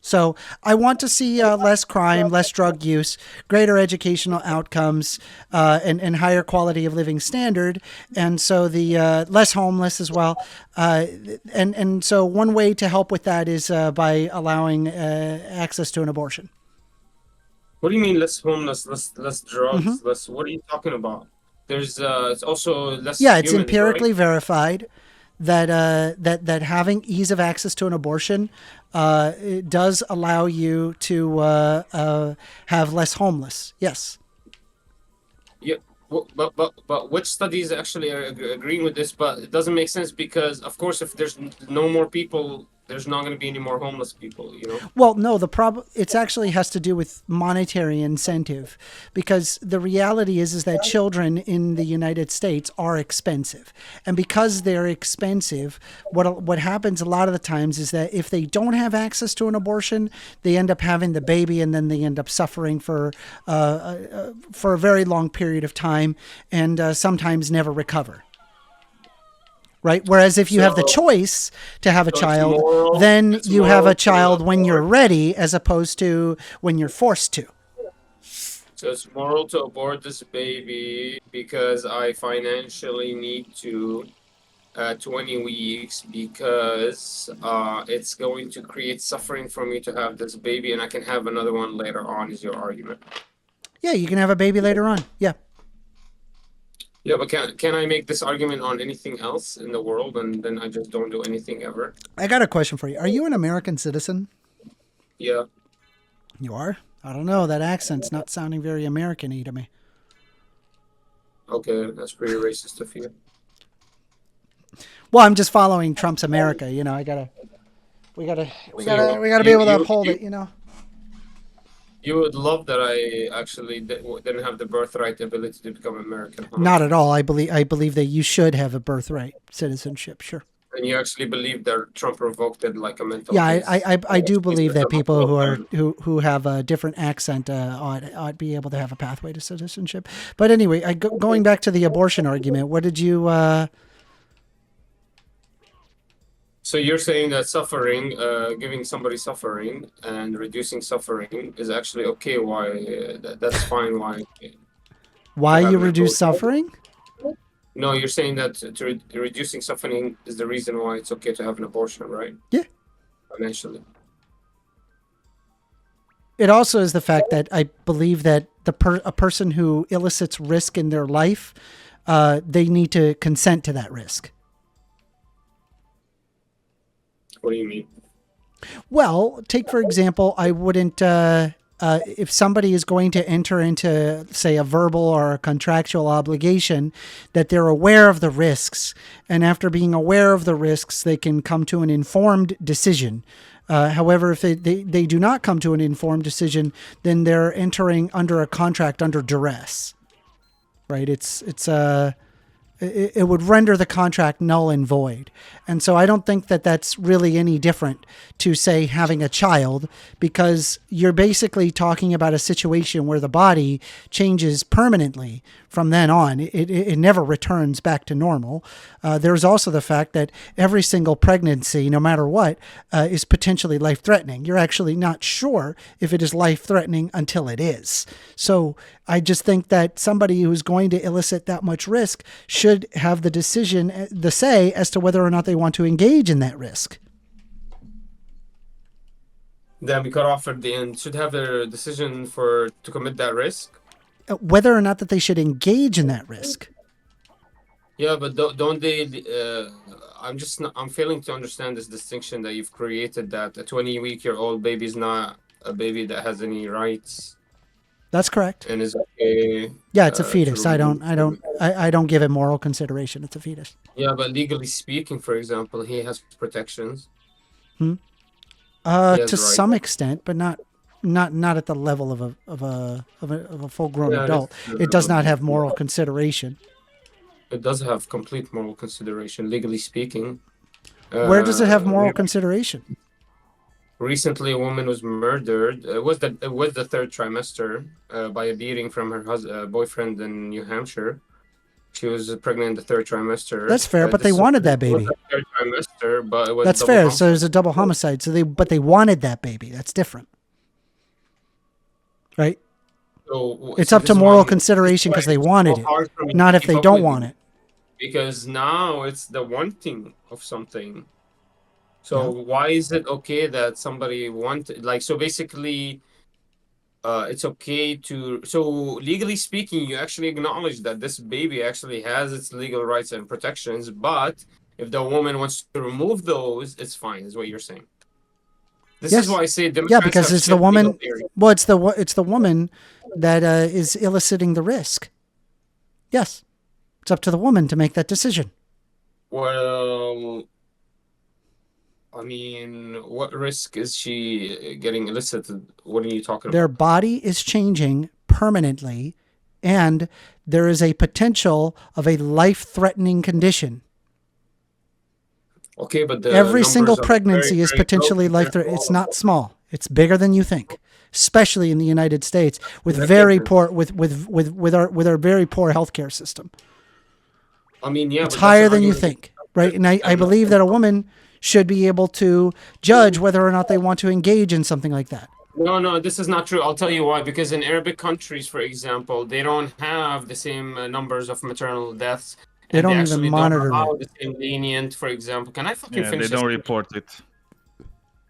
Speaker 1: So I want to see less crime, less drug use, greater educational outcomes, and higher quality of living standard. And so the less homeless as well. And so one way to help with that is by allowing access to an abortion.
Speaker 2: What do you mean less homeless, less drugs, less? What are you talking about? There's it's also less.
Speaker 1: Yeah, it's
Speaker 2: humans,
Speaker 1: empirically
Speaker 2: right?
Speaker 1: verified that that having ease of access to an abortion it does allow you to have less homeless. Yes.
Speaker 2: Yeah, but which studies actually are agreeing with this? But it doesn't make sense because, of course, if there's no more people, there's not going to be any more homeless people. You know.
Speaker 1: Well, no, the problem it actually has to do with monetary incentive, because the reality is that children in the United States are expensive, and because they're expensive, what happens a lot of the times is that if they don't have access to an abortion, they end up having the baby, and then they end up suffering for a very long period of time, and sometimes never recover. Right. Whereas if you have the choice to have a child,
Speaker 2: moral,
Speaker 1: then
Speaker 2: it's
Speaker 1: you have
Speaker 2: moral
Speaker 1: a child
Speaker 2: to
Speaker 1: when you're
Speaker 2: abort.
Speaker 1: ready, as opposed to when you're forced to.
Speaker 2: So it's moral to abort this baby because I financially need to 20 weeks because it's going to create suffering for me to have this baby, and I can have another one later on. Is your argument?
Speaker 1: Yeah, you can have a baby later on. Yeah.
Speaker 2: Yeah, but can I make this argument on anything else in the world, and then I just don't do anything ever?
Speaker 1: I got a question for you. Are you an American citizen?
Speaker 2: Yeah.
Speaker 1: You are? I don't know. That accent's not sounding very American-y to me.
Speaker 2: Okay, that's pretty racist of you.
Speaker 1: Well, I'm just following Trump's America. You know, I gotta. We gotta
Speaker 2: So
Speaker 1: be able to uphold it, you know.
Speaker 2: You would love that I actually didn't have the birthright ability to become American, huh?
Speaker 1: Not at all. I believe that you should have a birthright citizenship. Sure.
Speaker 2: And you actually believe that Trump revoked it like a mental
Speaker 1: Yeah,
Speaker 2: case?
Speaker 1: I do believe that people
Speaker 2: who
Speaker 1: who have a different accent ought be able to have a pathway to citizenship. But anyway, going back to the abortion argument, what did you?
Speaker 2: So you're saying that suffering, giving somebody suffering and reducing suffering is actually okay? Why? That's fine.
Speaker 1: Why
Speaker 2: have
Speaker 1: you
Speaker 2: an
Speaker 1: reduce
Speaker 2: abortion?
Speaker 1: suffering?
Speaker 2: No, you're saying that reducing suffering is the reason why it's okay to have an abortion, right?
Speaker 1: Yeah.
Speaker 2: Financially.
Speaker 1: It also is the fact that I believe that a person who elicits risk in their life, they need to consent to that risk.
Speaker 2: What do you mean?
Speaker 1: Well, take for example, I wouldn't. If somebody is going to enter into, say, a verbal or a contractual obligation, that they're aware of the risks, and after being aware of the risks, they can come to an informed decision. However, if they do not come to an informed decision, then they're entering under a contract under duress, right? It would render the contract null and void. And so I don't think that that's really any different to, say, having a child, because you're basically talking about a situation where the body changes permanently from then on. It never returns back to normal. There's also the fact that every single pregnancy, no matter what, is potentially life-threatening. You're actually not sure if it is life-threatening until it is. So I just think that somebody who's going to elicit that much risk should have the say as to whether or not they want to engage in that risk.
Speaker 2: Then we cut off at the end. Should have a decision to commit that risk.
Speaker 1: Whether or not that they should engage in that risk.
Speaker 2: Yeah, but don't they? I'm failing to understand this distinction that you've created. That a 20-week-old baby is not a baby that has any rights.
Speaker 1: That's correct.
Speaker 2: And is okay.
Speaker 1: Yeah, it's a fetus. I don't give it moral consideration. It's a fetus.
Speaker 2: Yeah, but legally speaking, for example, he has protections.
Speaker 1: To some extent, but not at the level of a full-grown adult. It does not have moral consideration.
Speaker 2: It does have complete moral consideration, legally speaking.
Speaker 1: Where does it have moral consideration?
Speaker 2: Recently, a woman was murdered. It was the third trimester by a beating from her boyfriend in New Hampshire. She was pregnant in the third trimester.
Speaker 1: That's fair, but they wanted that baby.
Speaker 2: Third trimester, but it was
Speaker 1: that's fair. So there's a double homicide. But they wanted that baby. That's different, right? It's up to moral consideration because they wanted it, not if they don't want it.
Speaker 2: Because now it's the wanting of something. So why is it okay that somebody so basically it's okay so legally speaking, you actually acknowledge that this baby actually has its legal rights and protections, but if the woman wants to remove those, it's fine, is what you're saying. This is why I say
Speaker 1: because it's the woman. Well, it's the woman that is eliciting the risk. Yes, it's up to the woman to make that decision.
Speaker 2: Well, I mean, what risk is she getting elicited? What are you talking about?
Speaker 1: Their body is changing permanently, and there is a potential of a life-threatening condition.
Speaker 2: Okay, but
Speaker 1: every single pregnancy is potentially life-threatening. It's not small. It's bigger than you think, especially in the United States with very poor with our very poor healthcare system.
Speaker 2: I mean, yeah,
Speaker 1: it's higher than you think, right? And I believe that a woman should be able to judge whether or not they want to engage in something like that.
Speaker 2: No, this is not true. I'll tell you why. Because in Arabic countries, for example, they don't have the same numbers of maternal deaths.
Speaker 1: They don't even monitor
Speaker 2: it. The same lenient, for example. Can I fucking finish?
Speaker 3: They don't report it.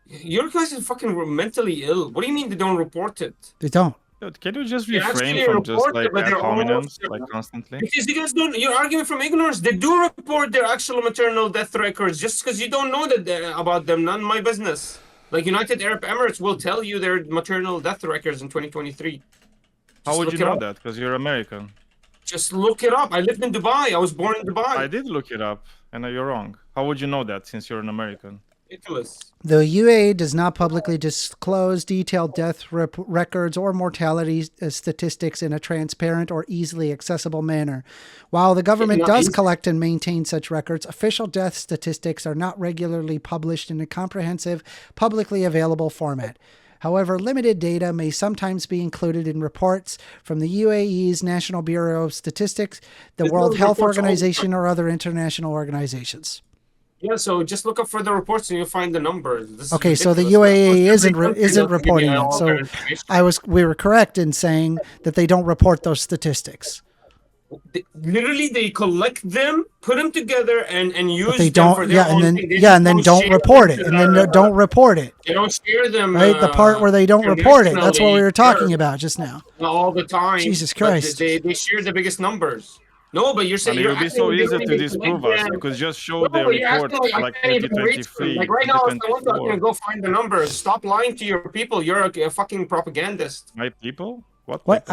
Speaker 2: Your guys are fucking mentally ill. What do you mean they don't report it?
Speaker 1: They don't.
Speaker 3: Dude, can you just refrain from just like ad hominems, like constantly?
Speaker 2: Because you guys don't. You're arguing from ignorance. They do report their actual maternal death records. Just because you don't know that about them, none of my business. Like United Arab Emirates will tell you their maternal death records in 2023.
Speaker 3: How would you know that? Because you're American.
Speaker 2: Just look it up. I lived in Dubai. I was born in Dubai.
Speaker 3: I did look it up, and you're wrong. How would you know that since you're an American?
Speaker 2: Ridiculous.
Speaker 1: The UAE does not publicly disclose detailed death records or mortality statistics in a transparent or easily accessible manner. While the government does collect and maintain such records, official death statistics are not regularly published in a comprehensive, publicly available format. However, limited data may sometimes be included in reports from the UAE's National Bureau of Statistics, the World Health Organization, or other international organizations.
Speaker 2: Yeah, so just look up for the reports and you'll find the numbers. This
Speaker 1: Okay,
Speaker 2: is
Speaker 1: so the
Speaker 2: ridiculous.
Speaker 1: UAE isn't reporting it. So we were correct in saying that they don't report those statistics.
Speaker 2: Literally, they collect them, put them together, and use
Speaker 1: But they
Speaker 2: them
Speaker 1: don't.
Speaker 2: for their own thing.
Speaker 1: And then don't report it, and then don't report it.
Speaker 2: They don't share them.
Speaker 1: Right, the part where they don't report it. That's what we were talking about just now.
Speaker 2: All the time.
Speaker 1: Jesus Christ!
Speaker 2: They share the biggest numbers. No, but you're saying
Speaker 3: it would be so easy to disprove us because just show the report like 2023.
Speaker 2: Like right now, if I want to, I can go find the numbers. Stop lying to your people. You're a fucking propagandist.
Speaker 3: My people?
Speaker 1: What?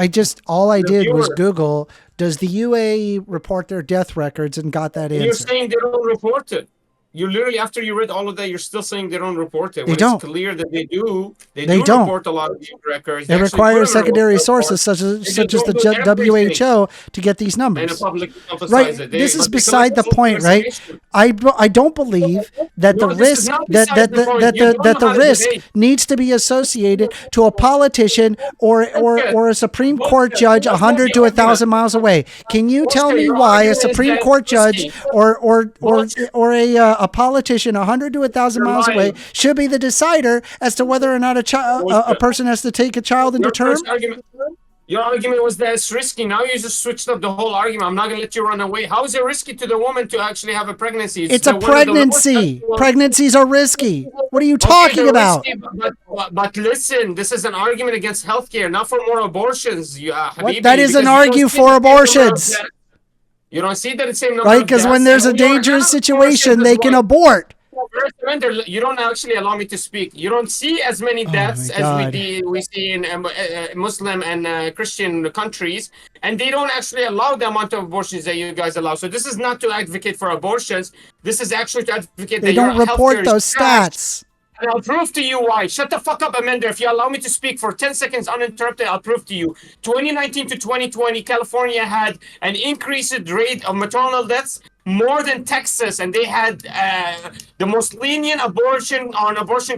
Speaker 1: All I did was Google, does the UAE report their death records, and got that answer.
Speaker 2: You're saying they don't report it. You literally, after you read all of that, you're still saying they don't report it.
Speaker 1: They don't.
Speaker 2: It's clear that they do. They
Speaker 1: don't
Speaker 2: report a lot of these records.
Speaker 1: They require secondary sources such as the WHO to get these numbers. Right. This is beside the point, right? I don't believe that the risk that the risk needs to be associated to a politician or a Supreme Court judge 100 to 1,000 miles away. Can you tell me why a Supreme Court judge or a politician 100 to 1,000 miles away should be the decider as to whether or not a person has to take a child into term?
Speaker 2: Your argument was that it's risky. Now you just switched up the whole argument. I'm not going to let you run away. How is it risky to the woman to actually have a pregnancy?
Speaker 1: It's a pregnancy. Pregnancies are risky. What are you talking about?
Speaker 2: Risky, but listen, this is an argument against healthcare, not for more abortions.
Speaker 1: That is an argue for abortions.
Speaker 2: You don't see that the same number,
Speaker 1: right? Because when there's a dangerous situation, they can abort.
Speaker 2: You don't actually allow me to speak. You don't see as many deaths as we see in Muslim and Christian countries, and they don't actually allow the amount of abortions that you guys allow. So this is not to advocate for abortions. This is actually to advocate
Speaker 1: they don't report those stats.
Speaker 2: And I'll prove to you why. Shut the fuck up, Amanda. If you allow me to speak for 10 seconds uninterrupted, I'll prove to you. 2019 to 2020, California had an increased rate of maternal deaths more than Texas, and they had the most lenient abortion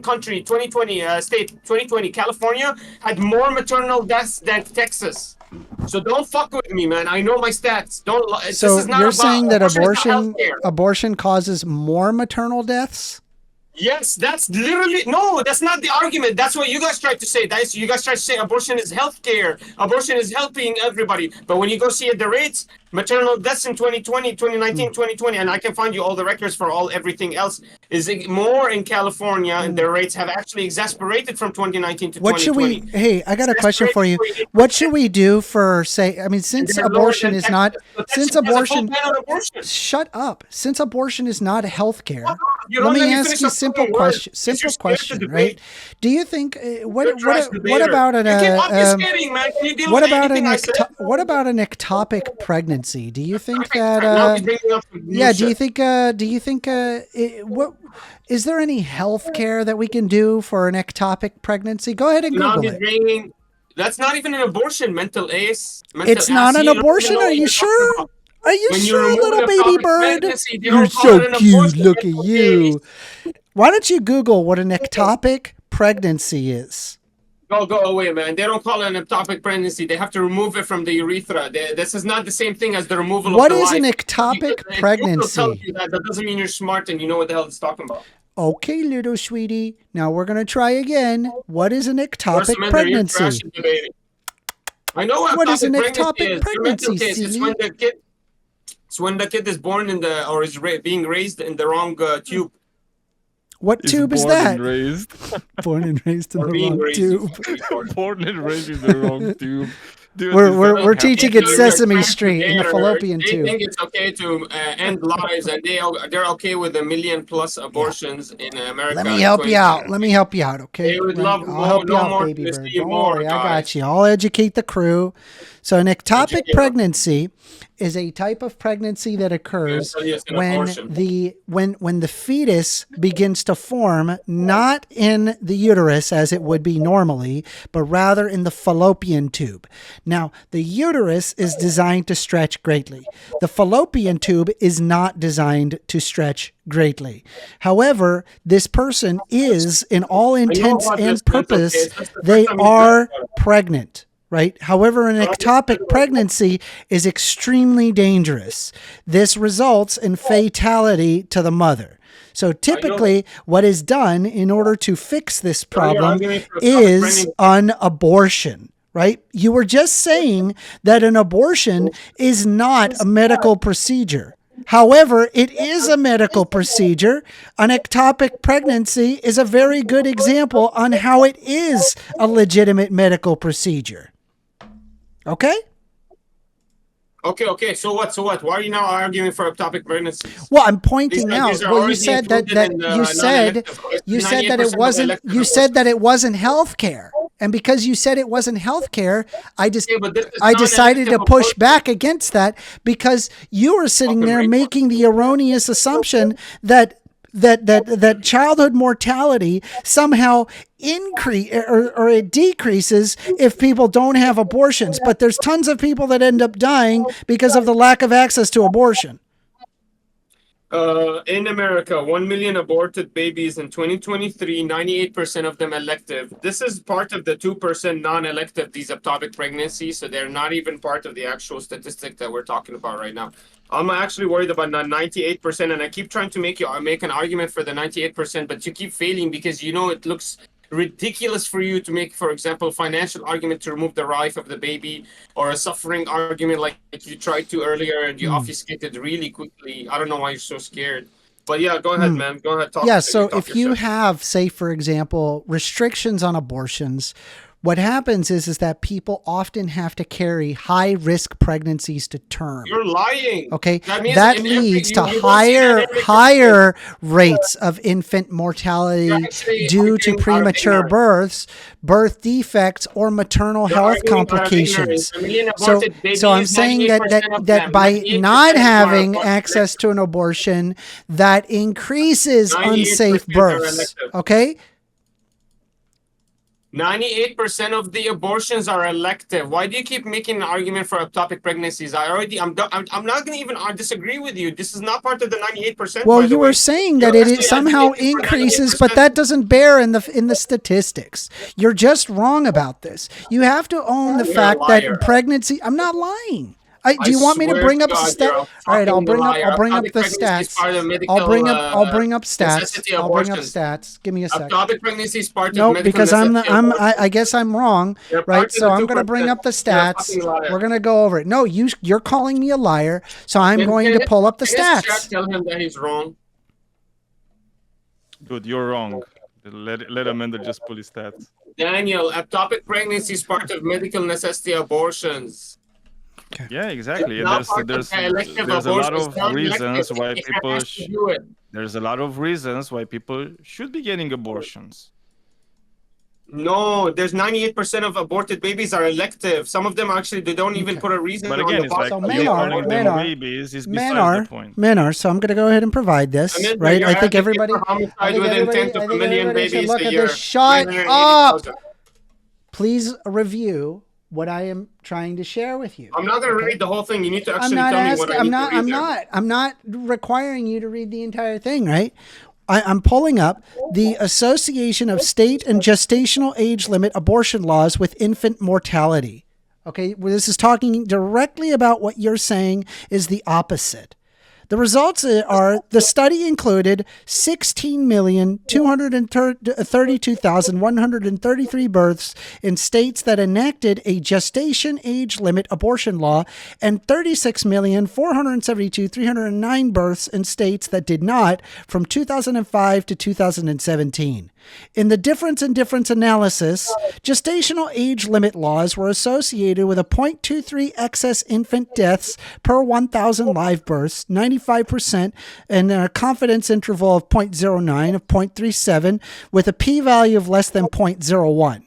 Speaker 2: country. 2020 state 2020, California had more maternal deaths than Texas. So don't fuck with me, man. I know my stats. Don't.
Speaker 1: So you're saying that abortion causes more maternal deaths?
Speaker 2: Yes, that's literally that's not the argument. That's what you guys tried to say. You guys tried to say abortion is healthcare. Abortion is helping everybody. But when you go see the rates, maternal deaths in 2020, 2019, 2020, and I can find you all the records for everything else, is more in California, and the rates have actually exasperated from 2019 to 2020.
Speaker 1: Hey, I got a question for you. What should we do for, since abortion is not, shut up. Since abortion is not healthcare, let me ask you a simple question, right? Do you think, what about an ectopic pregnancy? Do you think that what is there any health care that we can do for an ectopic pregnancy? Go ahead and Google it.
Speaker 2: That's not even an abortion, mental ace.
Speaker 1: It's not an abortion? Are you sure? Are you sure, little baby bird? You're so cute. Look at you. Why don't you Google what an ectopic pregnancy is?
Speaker 2: Go away, man. They don't call it an ectopic pregnancy. They have to remove it from the urethra. This is not the same thing as the removal of the
Speaker 1: life. What is an ectopic pregnancy?
Speaker 2: That doesn't mean you're smart and you know what the hell it's talking about.
Speaker 1: Okay, little sweetie. Now we're going to try again. What is an ectopic pregnancy?
Speaker 2: I know
Speaker 1: what is an ectopic pregnancy.
Speaker 2: It's when the kid is born or is being raised in the wrong tube.
Speaker 1: What tube is that?
Speaker 3: Born and raised in the wrong tube. Born and raised in the wrong tube. Dude,
Speaker 1: We're teaching at Sesame Street in the fallopian
Speaker 2: they
Speaker 1: tube.
Speaker 2: think it's okay to end lives, and they're okay with 1 million plus abortions in America.
Speaker 1: Let me help you out. Let me help you out, okay?
Speaker 2: They would love
Speaker 1: I'll help you
Speaker 2: no
Speaker 1: out,
Speaker 2: more
Speaker 1: baby
Speaker 2: to
Speaker 1: bird.
Speaker 2: see
Speaker 1: Don't
Speaker 2: more,
Speaker 1: worry, I got
Speaker 2: guys.
Speaker 1: you. I'll educate the crew. So an ectopic
Speaker 2: Educate them.
Speaker 1: pregnancy is a type of pregnancy that occurs
Speaker 2: tell you it's an
Speaker 1: when
Speaker 2: abortion.
Speaker 1: when the fetus begins to form, not in the uterus as it would be normally, but rather in the fallopian tube. Now, the uterus is designed to stretch greatly. The fallopian tube is not designed to stretch greatly. However, this person is, in all intents
Speaker 2: about this,
Speaker 1: and
Speaker 2: that's okay.
Speaker 1: purpose,
Speaker 2: That's the
Speaker 1: they
Speaker 2: first time you
Speaker 1: are
Speaker 2: heard about it.
Speaker 1: pregnant. Right. However, an ectopic pregnancy is extremely dangerous. This results in fatality to the mother. So typically what is done in order to fix this problem
Speaker 2: arguing for
Speaker 1: is
Speaker 2: pregnancy.
Speaker 1: an abortion. Right? You were just saying that an abortion is not a medical procedure. However, it is a medical procedure. An ectopic pregnancy is a very good example on how it is a legitimate medical procedure. Okay?
Speaker 2: Okay. So what? Why are you now arguing for ectopic pregnancies?
Speaker 1: Well, I'm pointing
Speaker 2: These
Speaker 1: out.
Speaker 2: are
Speaker 1: Well, you
Speaker 2: already
Speaker 1: said that
Speaker 2: included in the
Speaker 1: you said that
Speaker 2: 98%
Speaker 1: it
Speaker 2: of
Speaker 1: wasn't.
Speaker 2: elective
Speaker 1: You said that
Speaker 2: abortions.
Speaker 1: it wasn't health care, and because you said it wasn't health care, I just
Speaker 2: Yeah, but this is
Speaker 1: I decided to
Speaker 2: non-elective
Speaker 1: push
Speaker 2: abortion.
Speaker 1: back against that because you were sitting
Speaker 2: Fucking
Speaker 1: there
Speaker 2: rape.
Speaker 1: making the erroneous assumption that childhood mortality somehow increase or it decreases if people don't have abortions, but there's tons of people that end up dying because of the lack of access to abortion.
Speaker 2: In America, 1 million aborted babies in 2023, 98% of them elective. This is part of the 2% non-elective, these ectopic pregnancies, so they're not even part of the actual statistic that we're talking about right now. I'm actually worried about the 98%, and I keep trying to make an argument for the 98%, but you keep failing because it looks ridiculous for you to make, for example, financial argument to remove the life of the baby, or a suffering argument like you tried to earlier and you obfuscated really quickly. I don't know why you're so scared. But yeah, go ahead, man. Go ahead.
Speaker 1: Yeah, so if you have, say, for example, restrictions on abortions, what happens is that people often have to carry high-risk pregnancies to term.
Speaker 2: You're lying.
Speaker 1: Okay,
Speaker 2: That means
Speaker 1: that
Speaker 2: in every-
Speaker 1: leads to
Speaker 2: you don't see that in every
Speaker 1: higher rates of infant mortality
Speaker 2: You're actually
Speaker 1: due to
Speaker 2: arguing out of
Speaker 1: premature
Speaker 2: ignorance.
Speaker 1: births, birth defects, or maternal
Speaker 2: You're
Speaker 1: health
Speaker 2: arguing out of
Speaker 1: complications.
Speaker 2: ignorance. A million
Speaker 1: So,
Speaker 2: aborted babies,
Speaker 1: so I'm saying that
Speaker 2: 98% of
Speaker 1: that
Speaker 2: them,
Speaker 1: by
Speaker 2: 98%
Speaker 1: not
Speaker 2: of them are
Speaker 1: having
Speaker 2: aborted.
Speaker 1: access to an abortion, that increases
Speaker 2: 98%
Speaker 1: unsafe
Speaker 2: are
Speaker 1: births.
Speaker 2: elective.
Speaker 1: Okay.
Speaker 2: 98% of the abortions are elective. Why do you keep making an argument for ectopic pregnancies? I'm not going to even disagree with you. This is not part of the 98%.
Speaker 1: Well,
Speaker 2: by the
Speaker 1: you
Speaker 2: way.
Speaker 1: were saying that
Speaker 2: You're
Speaker 1: it
Speaker 2: actually
Speaker 1: somehow
Speaker 2: advocating for
Speaker 1: increases,
Speaker 2: 98%.
Speaker 1: but that doesn't bear in the statistics. You're just wrong about this. You have to own the
Speaker 2: You're a
Speaker 1: fact
Speaker 2: liar.
Speaker 1: that pregnancy. I'm not lying. Do you
Speaker 2: I
Speaker 1: want me to
Speaker 2: swear
Speaker 1: bring
Speaker 2: to
Speaker 1: up the
Speaker 2: God,
Speaker 1: stat?
Speaker 2: you're a
Speaker 1: All right, I'll
Speaker 2: fucking
Speaker 1: bring up.
Speaker 2: liar.
Speaker 1: I'll bring up
Speaker 2: Ectopic
Speaker 1: the
Speaker 2: pregnancy is
Speaker 1: stats.
Speaker 2: part of medical,
Speaker 1: I'll bring up stats.
Speaker 2: necessity
Speaker 1: I'll bring up
Speaker 2: abortions.
Speaker 1: stats. Give me a second.
Speaker 2: Ectopic pregnancy is part of
Speaker 1: No,
Speaker 2: medical
Speaker 1: because
Speaker 2: necessity abortions.
Speaker 1: I guess I'm wrong,
Speaker 2: You're part
Speaker 1: right?
Speaker 2: of
Speaker 1: So
Speaker 2: the
Speaker 1: I'm going to bring
Speaker 2: 2%.
Speaker 1: up the
Speaker 2: You're a
Speaker 1: stats.
Speaker 2: fucking liar.
Speaker 1: We're going to go over it. No, you're calling me a liar, so I'm
Speaker 2: Can
Speaker 1: going to
Speaker 2: Kenneth-
Speaker 1: pull up the
Speaker 2: Kenneth
Speaker 1: stats.
Speaker 2: Chat tell him that he's wrong.
Speaker 3: Dude, you're wrong. Let Amanda just pull his stats.
Speaker 2: Daniel, ectopic pregnancy is part of medical necessity abortions.
Speaker 3: Yeah, exactly. And
Speaker 2: Not
Speaker 3: there's
Speaker 2: part of
Speaker 3: there's
Speaker 2: the elective
Speaker 3: there's a lot
Speaker 2: abortions.
Speaker 3: of
Speaker 2: Not
Speaker 3: reasons
Speaker 2: elective.
Speaker 3: why
Speaker 2: He
Speaker 3: people
Speaker 2: has to do it.
Speaker 3: there's a lot of reasons why people should be getting abortions.
Speaker 2: No, there's 98% of aborted babies are elective. Some of them actually they don't even put a reason
Speaker 3: But
Speaker 2: on
Speaker 3: again,
Speaker 2: the
Speaker 3: it's like
Speaker 2: box.
Speaker 1: So
Speaker 3: you're
Speaker 1: men are-
Speaker 3: calling
Speaker 1: men
Speaker 3: them
Speaker 1: are-
Speaker 3: babies is
Speaker 1: Men
Speaker 3: besides the point.
Speaker 1: are. So I'm going to go ahead and provide this,
Speaker 2: Amanda,
Speaker 1: right?
Speaker 2: you're
Speaker 1: I think
Speaker 2: advocating
Speaker 1: everybody.
Speaker 2: for homicide
Speaker 1: I think
Speaker 2: with
Speaker 1: everybody,
Speaker 2: intent of
Speaker 1: I
Speaker 2: a
Speaker 1: think
Speaker 2: million
Speaker 1: everybody should
Speaker 2: babies
Speaker 1: look
Speaker 2: a
Speaker 1: at
Speaker 2: year.
Speaker 1: this. Shut
Speaker 2: 980,000.
Speaker 1: up. Please review what I am trying to share with you.
Speaker 2: I'm not going to read the whole thing. You need to
Speaker 1: I'm
Speaker 2: actually
Speaker 1: not
Speaker 2: tell me
Speaker 1: asking.
Speaker 2: what I need to read there.
Speaker 1: I'm not requiring you to read the entire thing, right? I'm pulling up the Association of State and Gestational Age Limit Abortion Laws with Infant Mortality. Okay, well, this is talking directly about what you're saying is the opposite. The results are the study included 16,232,133 births in states that enacted a gestation age limit abortion law and 36,472,309 births in states that did not from 2005 to 2017. In the difference analysis, gestational age limit laws were associated with a 0.23 excess infant deaths per 1,000 live births, 95%, and a confidence interval of 0.09 of 0.37 with a p-value of less than 0.01.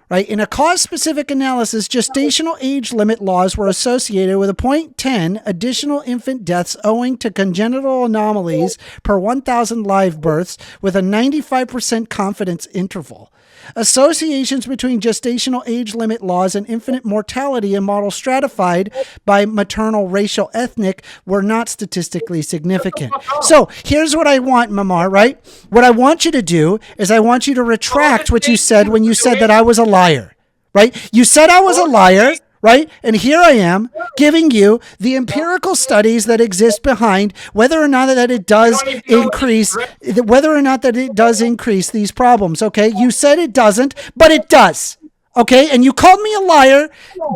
Speaker 1: Right? In a cause-specific analysis, gestational age limit laws were associated with a 0.10 additional infant deaths owing to congenital anomalies per 1,000 live births with a 95% confidence interval. Associations between gestational age limit laws and infant mortality in models stratified by maternal, racial, ethnic were not statistically significant. So here's what I want, Mamar, right? What I want you to do is I want you to retract what you said when you said that I was a liar, right? You said I was a liar, right? And here I am giving you the empirical studies that exist behind whether or not that it does increase, these problems. Okay. You said it doesn't, but it does. Okay. And you called me a liar,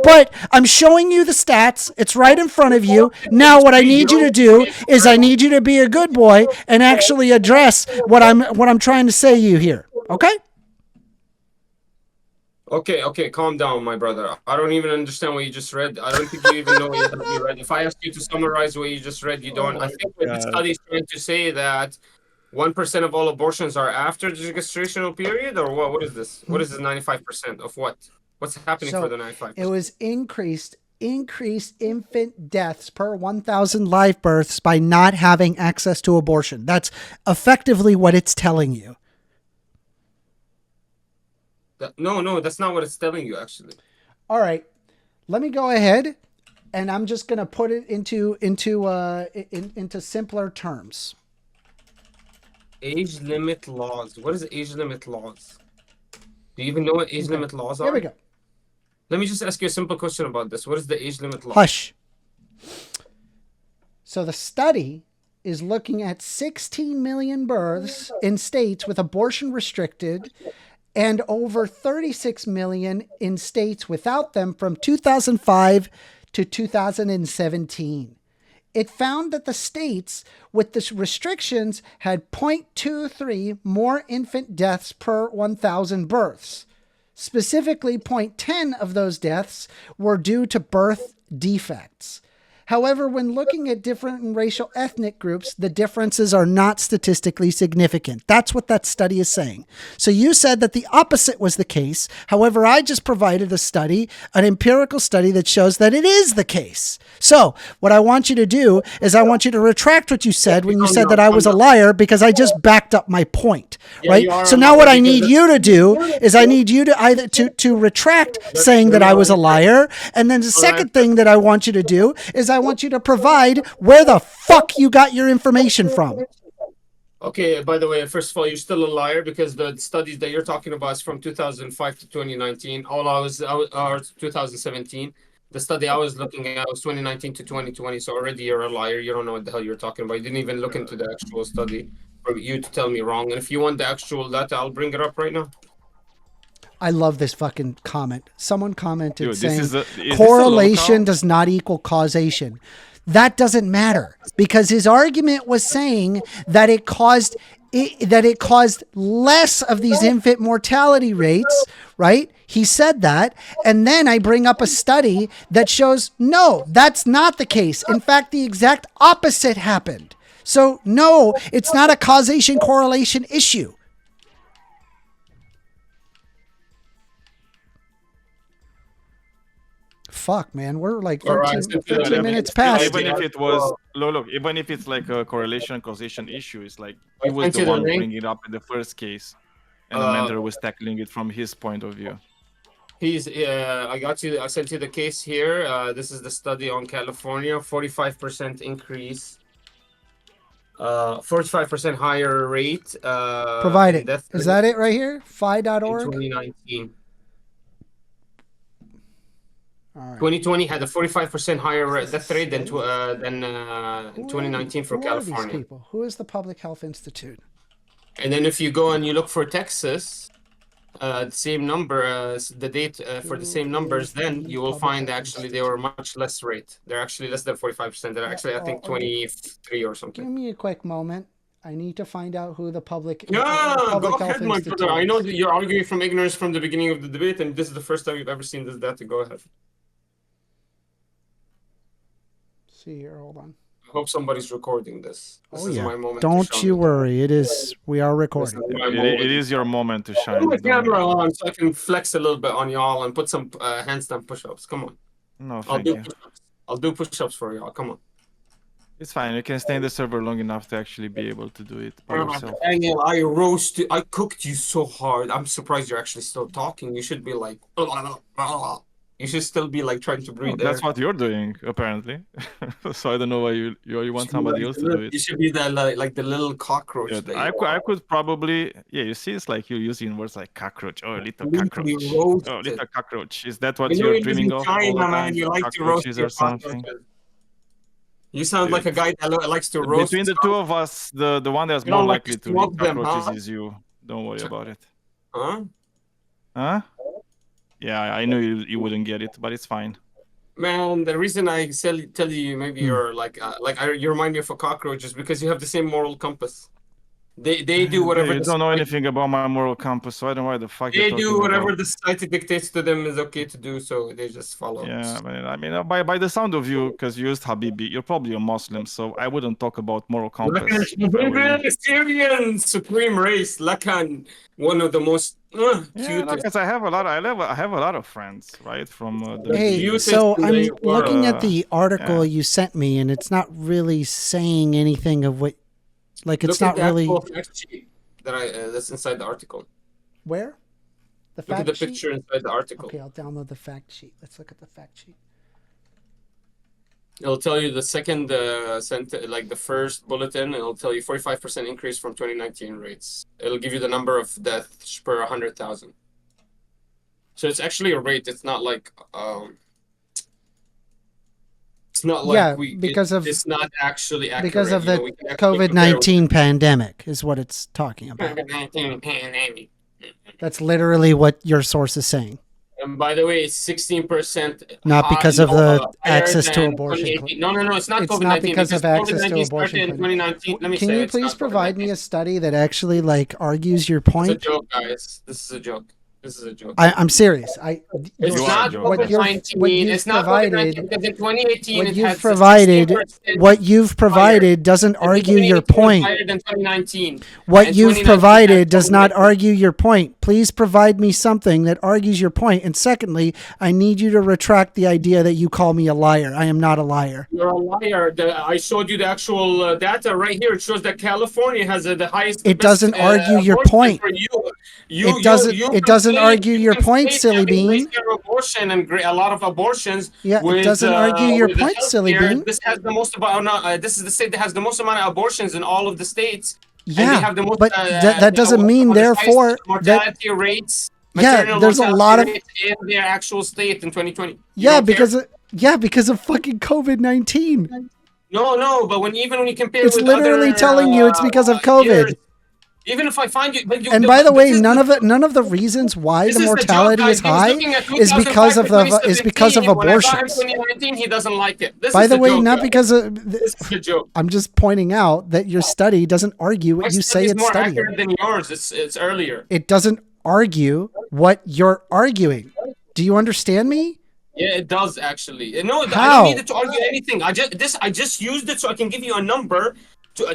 Speaker 1: but I'm showing you the stats. It's right in front of you. Now, what I need you to do is I need you to be a good boy and actually address what I'm trying to say to you here. Okay.
Speaker 2: Okay, calm down, my brother. I don't even understand what you just read. I don't think you even know what you read. If I ask you to summarize what you just read, you don't. I think what the study is trying to say that 1% of all abortions are after the gestational period, or what? What is this? What is this 95% of what? What's happening for the 95%?
Speaker 1: It was increased infant deaths per 1,000 live births by not having access to abortion. That's effectively what it's telling you.
Speaker 2: No, that's not what it's telling you, actually.
Speaker 1: All right, let me go ahead, and I'm just going to put it into simpler terms.
Speaker 2: Age limit laws. What is age limit laws? Do you even know what age limit laws are?
Speaker 1: Here we go.
Speaker 2: Let me just ask you a simple question about this. What is the age limit law?
Speaker 1: Hush. So the study is looking at 16 million births in states with abortion restricted and over 36 million in states without them from 2005 to 2017. It found that the states with the restrictions had 0.23 more infant deaths per 1,000 births. Specifically, 0.10 of those deaths were due to birth defects. However, when looking at different racial ethnic groups, the differences are not statistically significant. That's what that study is saying. So you said that the opposite was the case. However, I just provided a study, an empirical study that shows that it is the case. So what I want you to do is I want you to retract what you said when you said that I was a liar, because I just backed up my point, right? So now what I need you to do is I need you to either to retract saying that I was a liar. And then the second thing that I want you to do is I want you to provide where the fuck you got your information from.
Speaker 2: Okay, by the way, first of all, you're still a liar, because the studies that you're talking about is from 2005 to 2019. All I was 2017. The study I was looking at was 2019 to 2020. So already you're a liar. You don't know what the hell you're talking about. You didn't even look into the actual study for you to tell me wrong. And if you want the actual data, I'll bring it up right now.
Speaker 1: I love this fucking comment. Someone commented saying
Speaker 3: is
Speaker 1: correlation does not equal causation. That doesn't matter, because his argument was saying that it caused less of these infant mortality rates, right? He said that. And then I bring up a study that shows, no, that's not the case. In fact, the exact opposite happened. So no, it's not a causation correlation issue. Fuck, man, we're like 13 minutes past.
Speaker 3: Even if it was, look, even if it's like a correlation causation issue, it's like he was the one bringing it up in the first case, and the mentor was tackling it from his point of view.
Speaker 2: I sent you the case here. This is the study on California. 45% increase. 45% higher rate.
Speaker 1: Provide it. Is that it right here? Phi.org?
Speaker 2: 2019.
Speaker 1: All right.
Speaker 2: 2020 had a 45% higher death rate than
Speaker 1: Who
Speaker 2: 2019 for
Speaker 1: Who are these
Speaker 2: California.
Speaker 1: people? Who is the Public Health Institute?
Speaker 2: And then if you go and you look for Texas, the same number, the date for the same numbers, then you will find actually they were much less rate. They're actually less than 45%. They're actually, I think, 23 or
Speaker 1: Give
Speaker 2: something.
Speaker 1: me a quick moment. I need to find out who the Public
Speaker 2: Yeah,
Speaker 1: Public
Speaker 2: go
Speaker 1: Health
Speaker 2: ahead, my
Speaker 1: Institute
Speaker 2: brother. I know
Speaker 1: is.
Speaker 2: that you're arguing from ignorance from the beginning of the debate, and this is the first time you've ever seen this data. Go ahead.
Speaker 1: See here, hold on.
Speaker 2: I hope somebody's recording this. This is my moment.
Speaker 1: Don't you worry. It is. We are recording.
Speaker 3: It is your moment to shine.
Speaker 2: Put my camera on so I can flex a little bit on y'all and put some handstand push-ups. Come on.
Speaker 3: No, thank you.
Speaker 2: I'll do push-ups for y'all. Come on.
Speaker 3: It's fine. You can stay in the server long enough to actually be able to do it by yourself.
Speaker 2: Daniel, I cooked you so hard. I'm surprised you're actually still talking. You should be like, you should still be like trying to breathe.
Speaker 3: That's what you're doing, apparently. So I don't know why you want somebody else to do it.
Speaker 2: You should be the like the little cockroach.
Speaker 3: Yeah, I could probably. Yeah, you see, it's like you're using words like cockroach. Oh, little cockroach. Oh, little cockroach. Is that what you're dreaming of?
Speaker 2: China, man, you like to roast
Speaker 3: or something?
Speaker 2: You sound like a guy that likes to roast.
Speaker 3: Between the two of us, the one that's more likely to eat cockroaches is you. Don't worry about it.
Speaker 2: Huh?
Speaker 3: Huh? Yeah, I knew you wouldn't get it, but it's fine.
Speaker 2: Man, the reason I tell you maybe you're you remind me of a cockroach is because you have the same moral compass. They do whatever.
Speaker 3: You don't know anything about my moral compass, so I don't know why the fuck
Speaker 2: they do whatever the society dictates to them is okay to do, so they just follow.
Speaker 3: Yeah, I mean, by the sound of you, because you used Habibi, you're probably a Muslim, so I wouldn't talk about moral compass.
Speaker 2: Syrian supreme race, Lakan, one of the most cutest.
Speaker 3: I have a lot of friends, right? From the
Speaker 1: Hey, so I'm looking at the article you sent me, and it's not really saying anything of what. Like it's not really.
Speaker 2: Fact sheet that's inside the article.
Speaker 1: Where? The fact
Speaker 2: Look at the
Speaker 1: sheet?
Speaker 2: picture inside the article.
Speaker 1: Okay, I'll download the fact sheet. Let's look at the fact sheet.
Speaker 2: It'll tell you the second like the first bulletin. It'll tell you 45% increase from 2019 rates. It'll give you the number of deaths per 100,000. So it's actually a rate. It's not like it's not like it's not actually accurate.
Speaker 1: Because of the COVID-19 pandemic is what it's talking about.
Speaker 2: COVID-19 pandemic.
Speaker 1: That's literally what your source is saying.
Speaker 2: And by the way, it's 16%.
Speaker 1: Not because of the access to abortion.
Speaker 2: No, it's not COVID-19.
Speaker 1: It's not because of access to abortion.
Speaker 2: In 2019. Let me
Speaker 1: Can you please provide me a study that actually like argues your point?
Speaker 2: It's a joke, guys. This is a joke. This is a joke.
Speaker 1: I'm serious.
Speaker 2: It's not COVID-19. It's not COVID-19 because in 2018 it had 16%.
Speaker 1: What you've provided doesn't argue your point.
Speaker 2: Higher than 2019.
Speaker 1: What you've provided does not argue your point. Please provide me something that argues your point. And secondly, I need you to retract the idea that you call me a liar. I am not a liar.
Speaker 2: You're a liar. I showed you the actual data right here. It shows that California has the highest.
Speaker 1: It doesn't argue your point. It doesn't argue your point, silly bean.
Speaker 2: Abortion and a lot of abortions.
Speaker 1: Yeah, it doesn't argue your point, silly bean.
Speaker 2: This has the most this is the state that has the most amount of abortions in all of the states.
Speaker 1: Yeah, but that doesn't mean therefore
Speaker 2: mortality rates.
Speaker 1: Yeah, there's a lot of
Speaker 2: in their actual state in 2020.
Speaker 1: Yeah, because of fucking COVID-19.
Speaker 2: No, but when you compare,
Speaker 1: it's literally telling you it's because of COVID.
Speaker 2: Even if I find you,
Speaker 1: and by the way, none of the reasons why the mortality is high is because of abortions.
Speaker 2: He doesn't like it.
Speaker 1: By the way, not because of. I'm just pointing out that your study doesn't argue what you say it's studying.
Speaker 2: More accurate than yours. It's earlier.
Speaker 1: It doesn't argue what you're arguing. Do you understand me?
Speaker 2: Yeah, it does actually. No,
Speaker 1: How?
Speaker 2: I don't need it to argue anything. I just used it so I can give you a number.